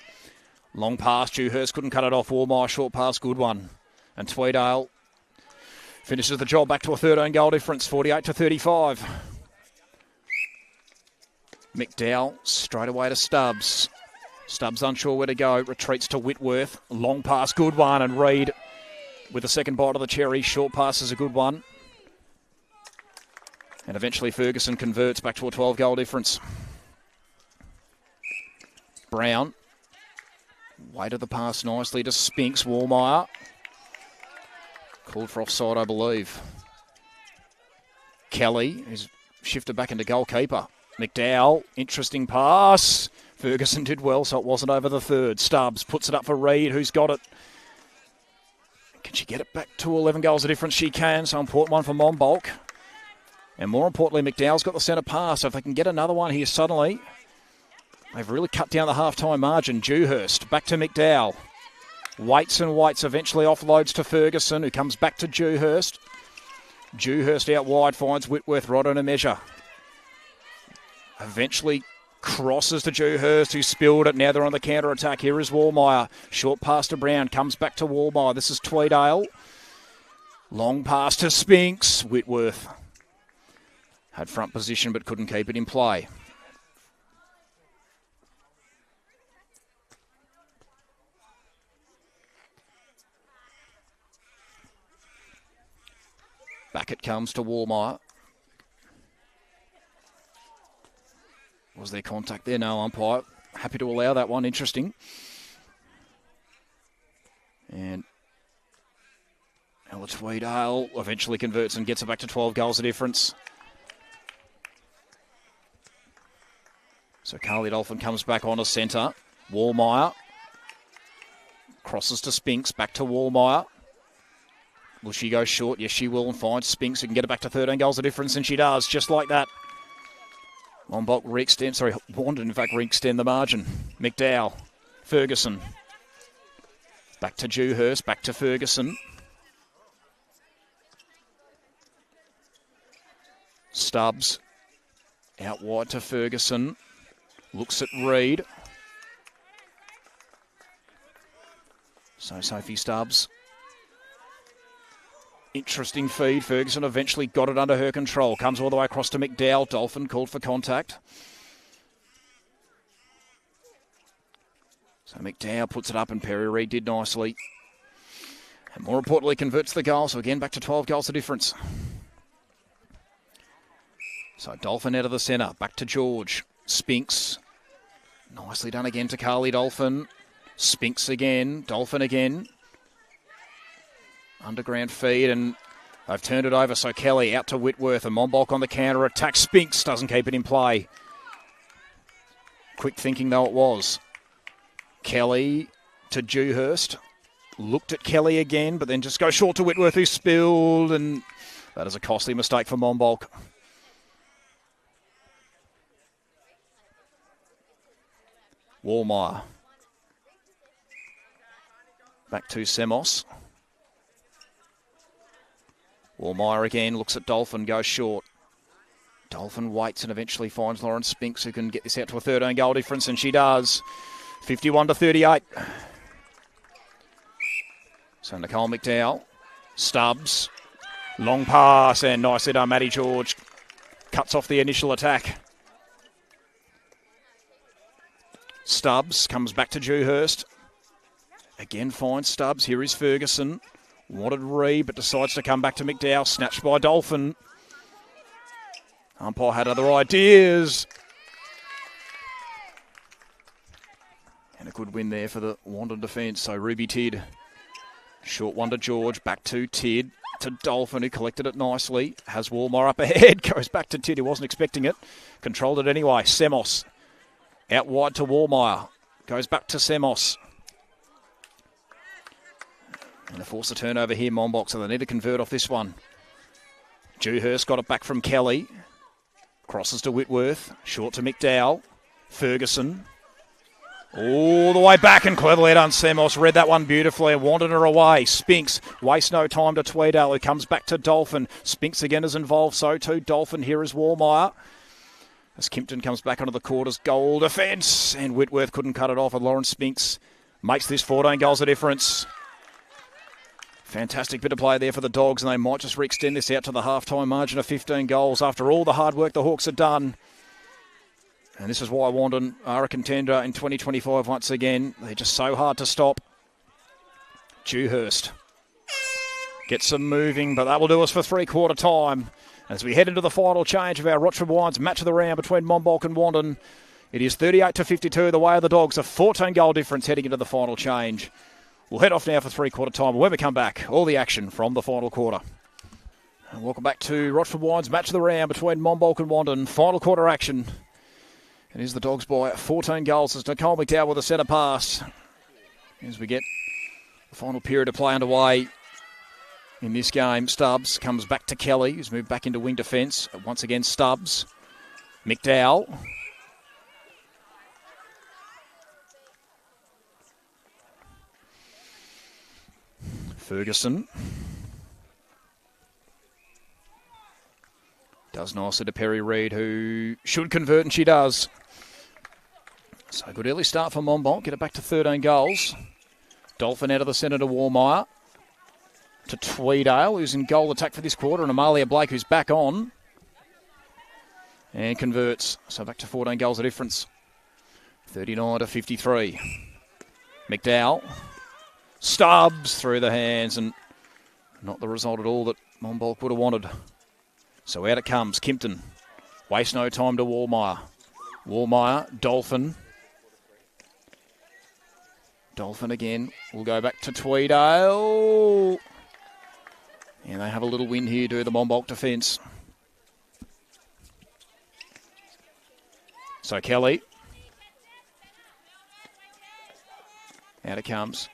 Long pass, Dewhurst couldn't cut it off. Warmeyer, short pass, good one. And Tweedale finishes the job, back to a 13-goal difference, 48-35. McDowell straight away to Stubbs. Stubbs unsure where to go, retreats to Whitworth. Long pass, good one, and Reid with the second bite of the cherry. Short pass is a good one. And eventually Ferguson converts back to a 12-goal difference. Brown weighted the pass nicely to Spinks. Warmeyer called for offside, I believe. Kelly, who's shifted back into goalkeeper. McDowell, interesting pass. Ferguson did well, so it wasn't over the third. Stubbs puts it up for Reid, who's got it. Can she get it back to 11 goals a difference? She can, so important one for Monbulk. And more importantly, McDowell's got the centre pass. So if they can get another one here suddenly, they've really cut down the half-time margin. Dewhurst back to McDowell. Waits and waits, eventually offloads to Ferguson, who comes back to Dewhurst. Dewhurst out wide, finds Whitworth right on a measure. Eventually crosses to Dewhurst, who spilled it. Now they're on the counter-attack. Here is Warmeyer. Short pass to Brown, comes back to Warmeyer. This is Tweedale. Long pass to Spinks. Whitworth had front position but couldn't keep it in play. Back it comes to Warmeyer. Was there contact there? No, umpire. Happy to allow that one. Interesting. And Ella Tweedale eventually converts and gets it back to 12 goals of difference. So Carly Dolphin comes back on to centre. Wallmeyer crosses to Spinks, back to Wallmeyer. Will she go short? Yes, she will, and find Spinks who can get it back to 13 goals of difference, and she does, just like that. Monbulk Wandin, in fact, re-extend the margin. McDowell, Ferguson. Back to Dewhurst, back to Ferguson. Stubbs, out wide to Ferguson. Looks at Reid. So Sophie Stubbs. Interesting feed. Ferguson eventually got it under her control. Comes all the way across to McDowell. Dolphin called for contact. So McDowell puts it up and Perry Reid did nicely. And more importantly, converts the goal. So again, back to 12 goals of difference. So Dolphin out of the centre. Back to George. Spinks. Nicely done again to Carly Dolphin. Spinks again. Dolphin again. Underground feed, and they've turned it over. So Kelly out to Whitworth, and Monbulk on the counter attack. Spinks doesn't keep it in play. Quick thinking though it was. Kelly to Dewhurst. Looked at Kelly again, but then just go short to Whitworth, who spilled, and that is a costly mistake for Monbulk. Wallmeyer. Back to Semos. Wallmeyer again, looks at Dolphin, goes short. Dolphin waits and eventually finds Lauren Spinks, who can get this out to a 13 goal difference, and she does. 51 to 38. So Nicole McDowell. Stubbs. Long pass, and nicely done. Maddie George cuts off the initial attack. Stubbs comes back to Dewhurst. Again finds Stubbs. Here is Ferguson. Wanted Reid, but decides to come back to McDowell. Snatched by Dolphin. Umpire had other ideas. And a good win there for the Wandin defence. So Ruby Tidd. Short one to George. Back to Tidd. To Dolphin, who collected it nicely. Has Wallmeyer up ahead. Goes back to Tidd, who wasn't expecting it. Controlled it anyway. Semos. Out wide to Wallmeyer. Goes back to Semos. And they force a turnover here, Monbulk, so they need to convert off this one. Dewhurst got it back from Kelly. Crosses to Whitworth. Short to McDowell. Ferguson. All the way back and cleverly done. Semos read that one beautifully and wanted her away. Spinks wastes no time to Tweedale, who comes back to Dolphin. Spinks again is involved, so too Dolphin. Here is Wallmeyer. As Kimpton comes back onto the quarters, goal defence. And Whitworth couldn't cut it off, and Lauren Spinks makes this 14 goals of difference. Fantastic bit of play there for the Dogs, and they might just re-extend this out to the half-time margin of 15 goals after all the hard work the Hawks have done. And this is why Wandin are a contender in 2025 once again. They're just so hard to stop. Dewhurst gets them moving, but that will do us for three-quarter time. As we head into the final change of our Rochford Wines match of the round between Monbulk and Wandin, it is 38 to 52 the way of the Dogs, a 14-goal difference heading into the final change. We'll head off now for three-quarter time. When we come back, all the action from the final quarter. And welcome back to Rochford Wines match of the round between Monbulk and Wandin. Final quarter action. It is the Dogs by 14 goals as Nicole McDowell with a centre pass. As we get the final period of play underway in this game, Stubbs comes back to Kelly, who's moved back into wing defence. Once again, Stubbs. McDowell. Ferguson. Does nicely to Perry Reid, who should convert, and she does. So good early start for Monbulk. Get it back to 13 goals. Dolphin out of the centre to Wallmeyer. To Tweedale, who's in goal attack for this quarter, and Amalia Blake, who's back on. And converts. So back to 14 goals of difference. 39 to 53. McDowell. Stubbs through the hands, and not the result at all that Monbulk would have wanted. So out it comes. Kimpton. Waste no time to Wallmeyer. Wallmeyer, Dolphin. Dolphin again. We'll go back to Tweedale. And they have a little win here, do the Monbulk defence. So Kelly. Out it comes.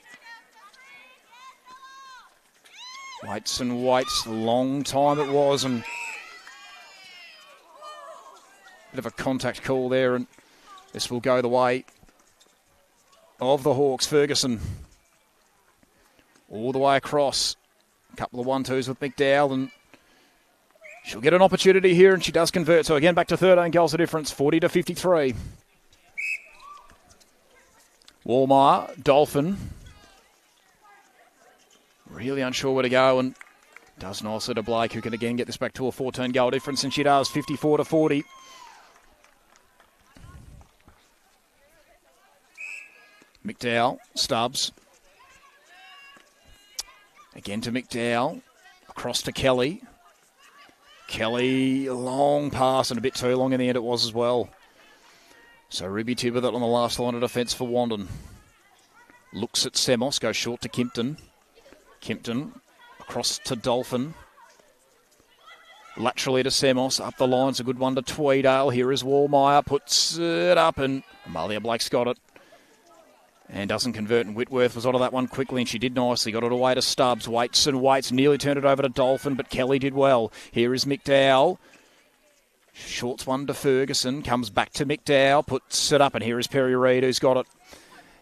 Waits and waits. Long time it was. And bit of a contact call there. And this will go the way of the Hawks. Ferguson. All the way across. A couple of 1-2s with McDowell. And she'll get an opportunity here. And she does convert. So again, back to 13 goals the difference. 40-53. Wallmeyer. Dolphin. Really unsure where to go, and does nicely to Blake, who can again get this back to a 14-goal difference, and she does, 54-40. McDowell, Stubbs. Again to McDowell, across to Kelly. Kelly, long pass, and a bit too long in the end it was as well. So Ruby Tibb with it on the last line of defence for Wandin. Looks at Semos, goes short to Kimpton. Kimpton across to Dolphin. Laterally to Semos. Up the line's a good one to Tweedale. Here is Wallmeyer. Puts it up and Amalia Blake's got it. And doesn't convert. And Whitworth was onto that one quickly and she did nicely. Got it away to Stubbs. Waits and waits. Nearly turned it over to Dolphin, but Kelly did well. Here is McDowell. Shorts one to Ferguson. Comes back to McDowell. Puts it up and here is Perry Reid who's got it.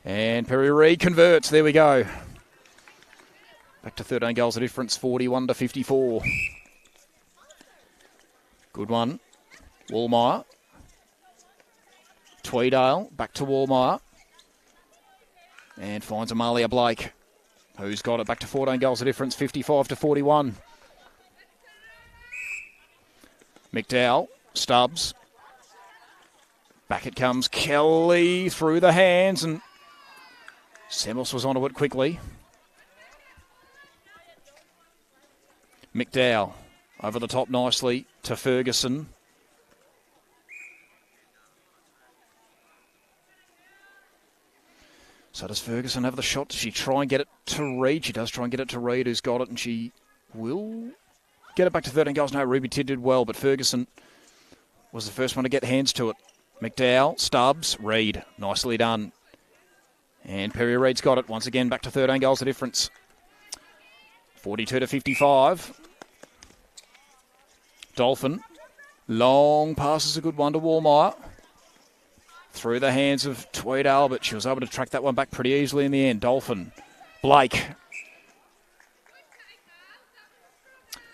And Perry Reid converts. There we go. Back to 13 goals the difference, 41-54. Good one. Wallmeyer. Tweedale, back to Wallmeyer. And finds Amalia Blake, who's got it back to 14 goals the difference, 55-41. McDowell, Stubbs. Back it comes, Kelly through the hands, and Semos was onto it quickly. McDowell over the top nicely to Ferguson. So does Ferguson have the shot? Does she try and get it to Reid? She does try and get it to Reid, who's got it, and she will get it back to 13 goals. No, Ruby Tidd did well, but Ferguson was the first one to get hands to it. McDowell, Stubbs, Reid. Nicely done. And Perry Reid's got it. Once again, back to 13 goals the difference. 42-55. Dolphin. Long pass is a good one to Wallmeyer. Through the hands of Tweedale, but she was able to track that one back pretty easily in the end. Dolphin. Blake.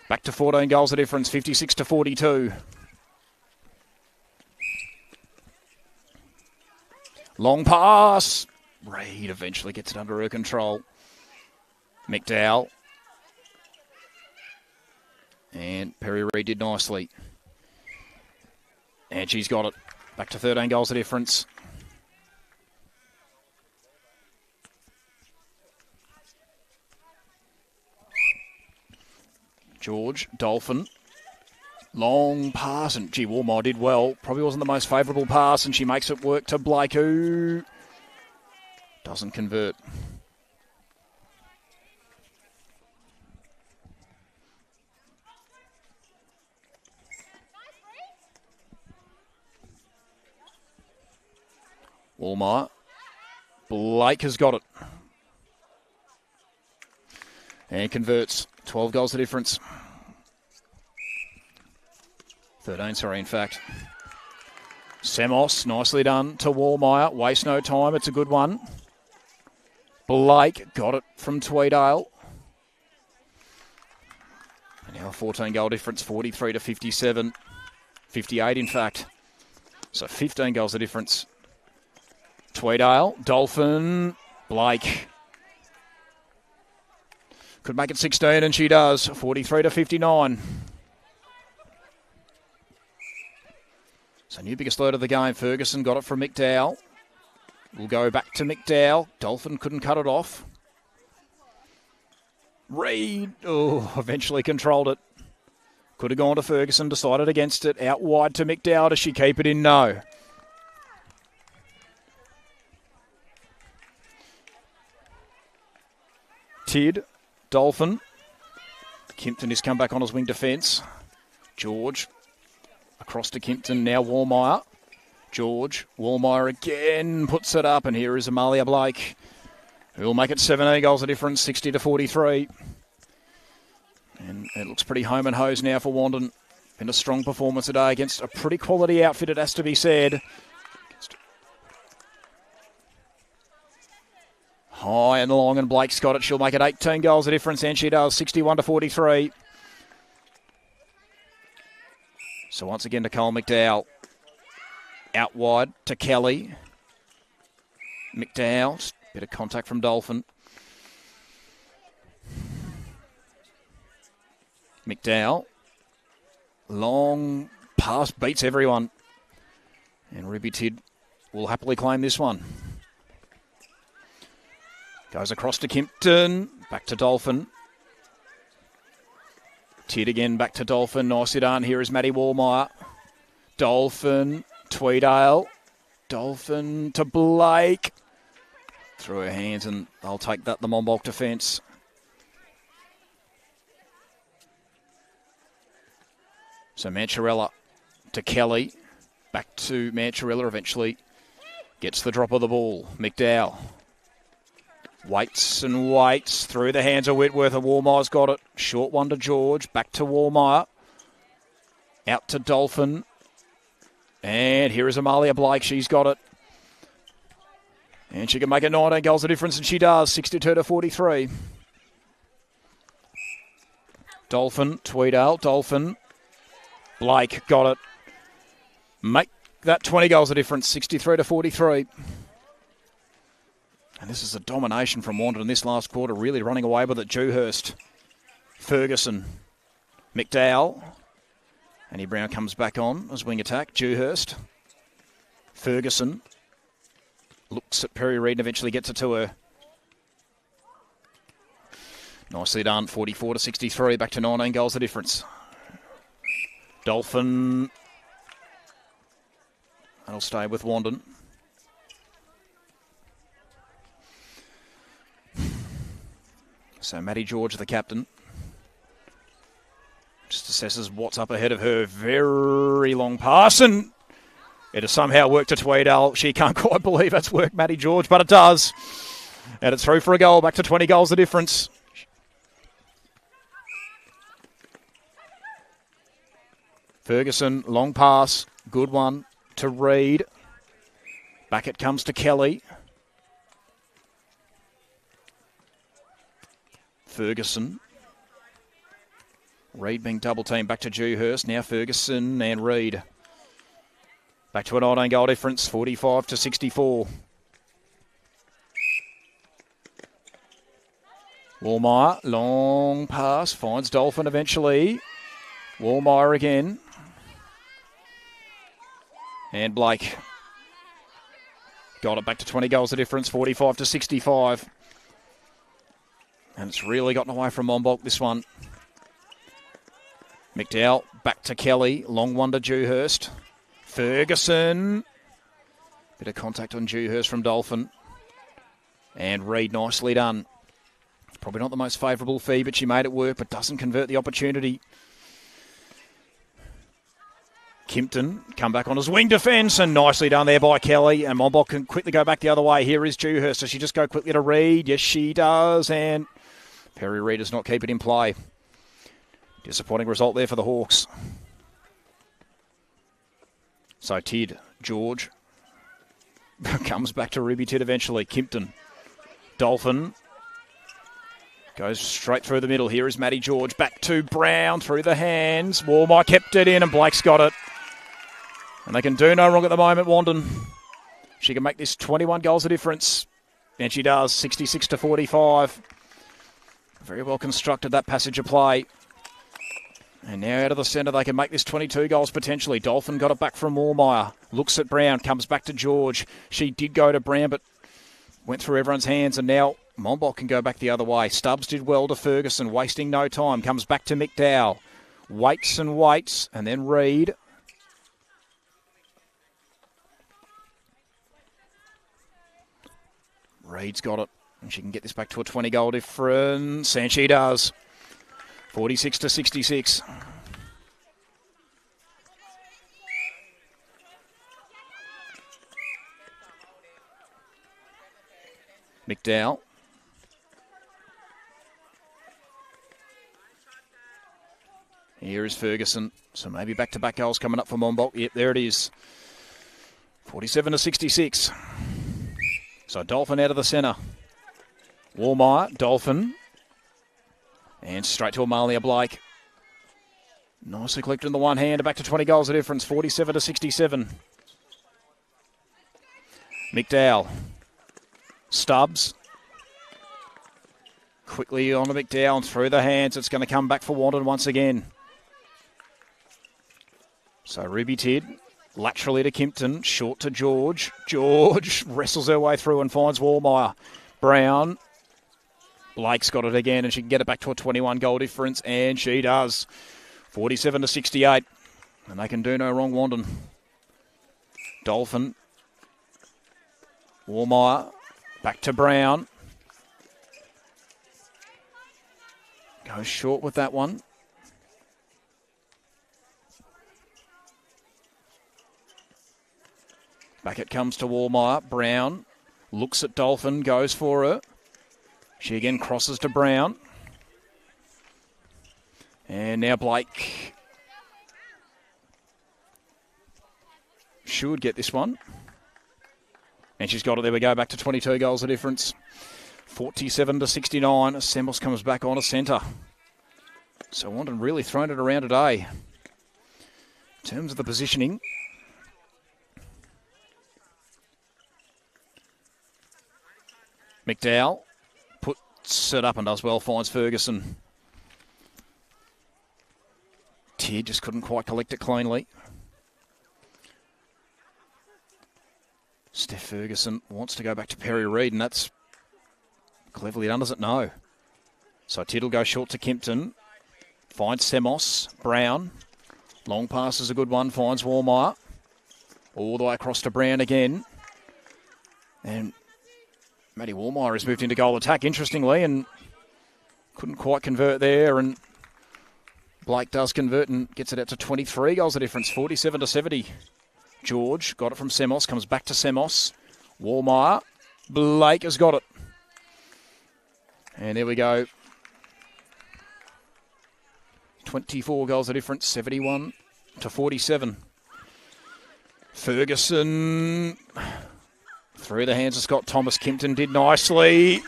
Back to 14 goals the difference, 56-42. Long pass. Reid eventually gets it under her control. McDowell. And Perry Reid did nicely. And she's got it. Back to 13 goals the difference. George, Dolphin. Long pass, and gee, Wallmeyer did well. Probably wasn't the most favourable pass, and she makes it work to Blake, who doesn't convert. Wallmeyer. Blake has got it. And converts. 12 goals the difference. 13, sorry, in fact. Semos, nicely done to Wallmeyer. Waste no time, it's a good one. Blake got it from Tweedale. And now a 14 goal difference, 43-57. 58, in fact. So 15 goals the difference. Tweedale, Dolphin, Blake. Could make it 16, and she does. 43-59. So new biggest load of the game. Ferguson got it from McDowell. We'll go back to McDowell. Dolphin couldn't cut it off. Reid, eventually controlled it. Could have gone to Ferguson, decided against it. Out wide to McDowell. Does she keep it in? No. Tid, Dolphin. Kimpton has come back on his wing defence. George across to Kimpton, now Warmeyer. George, Warmeyer again puts it up, and here is Amalia Blake, who will make it 17 goals a difference, 60 to 43. And it looks pretty home and hose now for Wandin. Been a strong performance today against a pretty quality outfit, it has to be said. High and long, and Blake's got it. She'll make it 18 goals a difference, and she does, 61 to 43. So once again to Cole McDowell. Out wide to Kelly. McDowell, bit of contact from Dolphin. McDowell, long pass, beats everyone. And Ruby Tid will happily claim this one. Goes across to Kimpton, back to Dolphin. Tid again, back to Dolphin. Nicely done. Here is Maddie Warmeyer. Dolphin, Tweedale. Dolphin to Blake. Through her hands, and they'll take that, the Monbulk defence. So Mancharella to Kelly. Back to Mancharella eventually. Gets the drop of the ball. McDowell. Waits and waits. Through the hands of Whitworth, and Warmeyer's got it. Short one to George. Back to Warmeyer. Out to Dolphin. And here is Amalia Blake. She's got it. And she can make it 19 goals a difference, and she does. 62 to 43. Dolphin, Tweedale, Dolphin. Blake got it. Make that 20 goals a difference. 63 to 43. And this is a domination from Wandin in this last quarter, really running away with it. Dewhurst, Ferguson, McDowell. Annie Brown comes back on as wing attack. Dewhurst, Ferguson. Looks at Perry Reid and eventually gets it to her. Nicely done. 44 to 63. Back to 19 goals the difference. Dolphin. That'll stay with Wandin. So Maddie George, the captain, just assesses what's up ahead of her. Very long pass, and it has somehow worked to Tweedale. She can't quite believe it's worked, Maddie George, but it does. And it's through for a goal. Back to 20 goals the difference. Ferguson, long pass. Good one to Reid. Back it comes to Kelly. Ferguson. Reid being double teamed. Back to Dewhurst. Now Ferguson and Reid. Back to a 19 goal difference. 45 to 64. Warmeyer. Long pass. Finds Dolphin eventually. Warmeyer again. And Blake. Got it back to 20 goals the difference. 45 to 65. And it's really gotten away from Monbulk, this one. McDowell back to Kelly. Long one to Dewhurst. Ferguson. Bit of contact on Dewhurst from Dolphin. And Reid, nicely done. Probably not the most favourable fee, but she made it work, but doesn't convert the opportunity. Kimpton come back on his wing defence, and nicely done there by Kelly. And Monbulk can quickly go back the other way. Here is Dewhurst. Does she just go quickly to Reid? Yes, she does. And Perry Reid does not keep it in play. Disappointing result there for the Hawks. So Tid, George, comes back to Ruby Tid eventually. Kimpton, Dolphin, goes straight through the middle. Here is Maddie George, back to Brown, through the hands. Warmeyer kept it in, and Blake's got it. And they can do no wrong at the moment, Wandin. She can make this 21 goals a difference. And she does, 66 to 45. Very well constructed, that passage of play. And now out of the centre, they can make this 22 goals potentially. Dolphin got it back from Warmeyer. Looks at Brown, comes back to George. She did go to Brown, but went through everyone's hands. And now Monbulk can go back the other way. Stubbs did well to Ferguson, wasting no time. Comes back to McDowell. Waits and waits. And then Reid. Reid's got it. And she can get this back to a 20-goal difference, and she does. 46-66. McDowell. Here is Ferguson. So maybe back-to-back goals coming up for Monbulk. Yep, there it is. 47-66. So Dolphin out of the centre. Warmeyer, Dolphin. And straight to Amalia Blake. Nicely collected in the one hand. Back to 20 goals of difference. 47-67. McDowell. Stubbs. Quickly on to McDowell and through the hands. It's going to come back for Wandin once again. So Ruby Tidd, laterally to Kimpton, short to George. George wrestles her way through and finds Warmeyer. Brown. Blake's got it again and she can get it back to a 21-goal difference, and she does. 47-68. And they can do no wrong, Wandin. Dolphin. Warmeyer. Back to Brown. Goes short with that one. Back it comes to Warmeyer. Brown looks at Dolphin, goes for her. She again crosses to Brown. And now Blake should get this one. And she's got it. There we go. Back to 22 goals of difference. 47-69. Semos comes back on a centre. So Wandin really thrown it around today. In terms of the positioning. McDowell puts it up and does well, finds Ferguson. Tidd just couldn't quite collect it cleanly. Steph Ferguson wants to go back to Perry Reid, and that's cleverly done, does it? No. So Tidd will go short to Kimpton. Finds Semos. Brown. Long pass is a good one. Finds Warmeyer. All the way across to Brown again. And Maddie Warmeyer has moved into goal attack, interestingly, and couldn't quite convert there. And Blake does convert and gets it out to 23 goals of difference, 47-70. George got it from Semos, comes back to Semos. Warmeyer. Blake has got it. And there we go. 24 goals of difference, 71-47. Ferguson through the hands of Scott Thomas. Kimpton did nicely.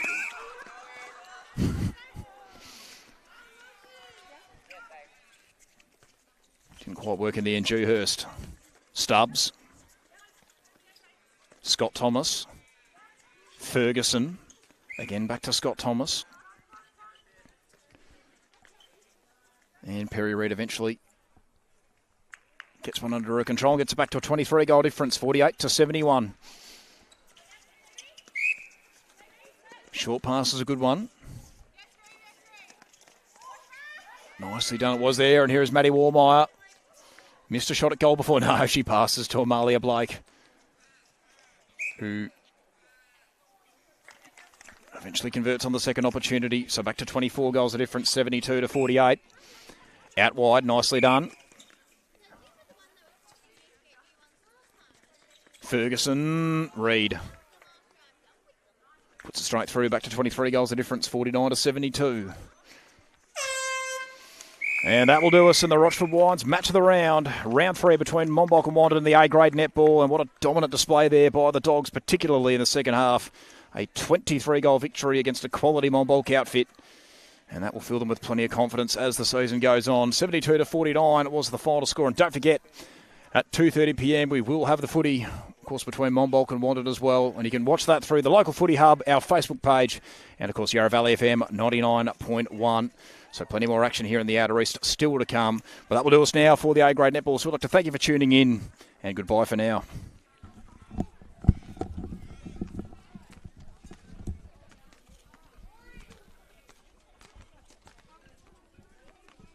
Didn't quite work in the end. Dewhurst. Stubbs. Scott Thomas. Ferguson. Again back to Scott Thomas. And Perry Reid eventually gets one under her control. Gets it back to a 23-goal difference. 48-71. Short pass is a good one. Nicely done it was there. And here is Maddie Warmeyer. Missed a shot at goal before. No, she passes to Amalia Blake, who eventually converts on the second opportunity. So back to 24 goals of difference, 72-48. Out wide, nicely done. Ferguson, Reid. Puts it straight through, back to 23 goals of difference, 49-72. And that will do us in the Rochford Wines match of the round. Round 3 between Monbulk and Wandin in the A-grade netball. And what a dominant display there by the Dogs, particularly in the second half. A 23-goal victory against a quality Monbulk outfit. And that will fill them with plenty of confidence as the season goes on. 72-49 was the final score. And don't forget, at 2:30 p.m, we will have the footy, of course, between Monbulk and Wandin as well. And you can watch that through the local footy hub, our Facebook page, and, of course, Yarra Valley FM 99.1. So plenty more action here in the Outer East still to come. But that will do us now for the A-grade netball. So we'd like to thank you for tuning in, and goodbye for now.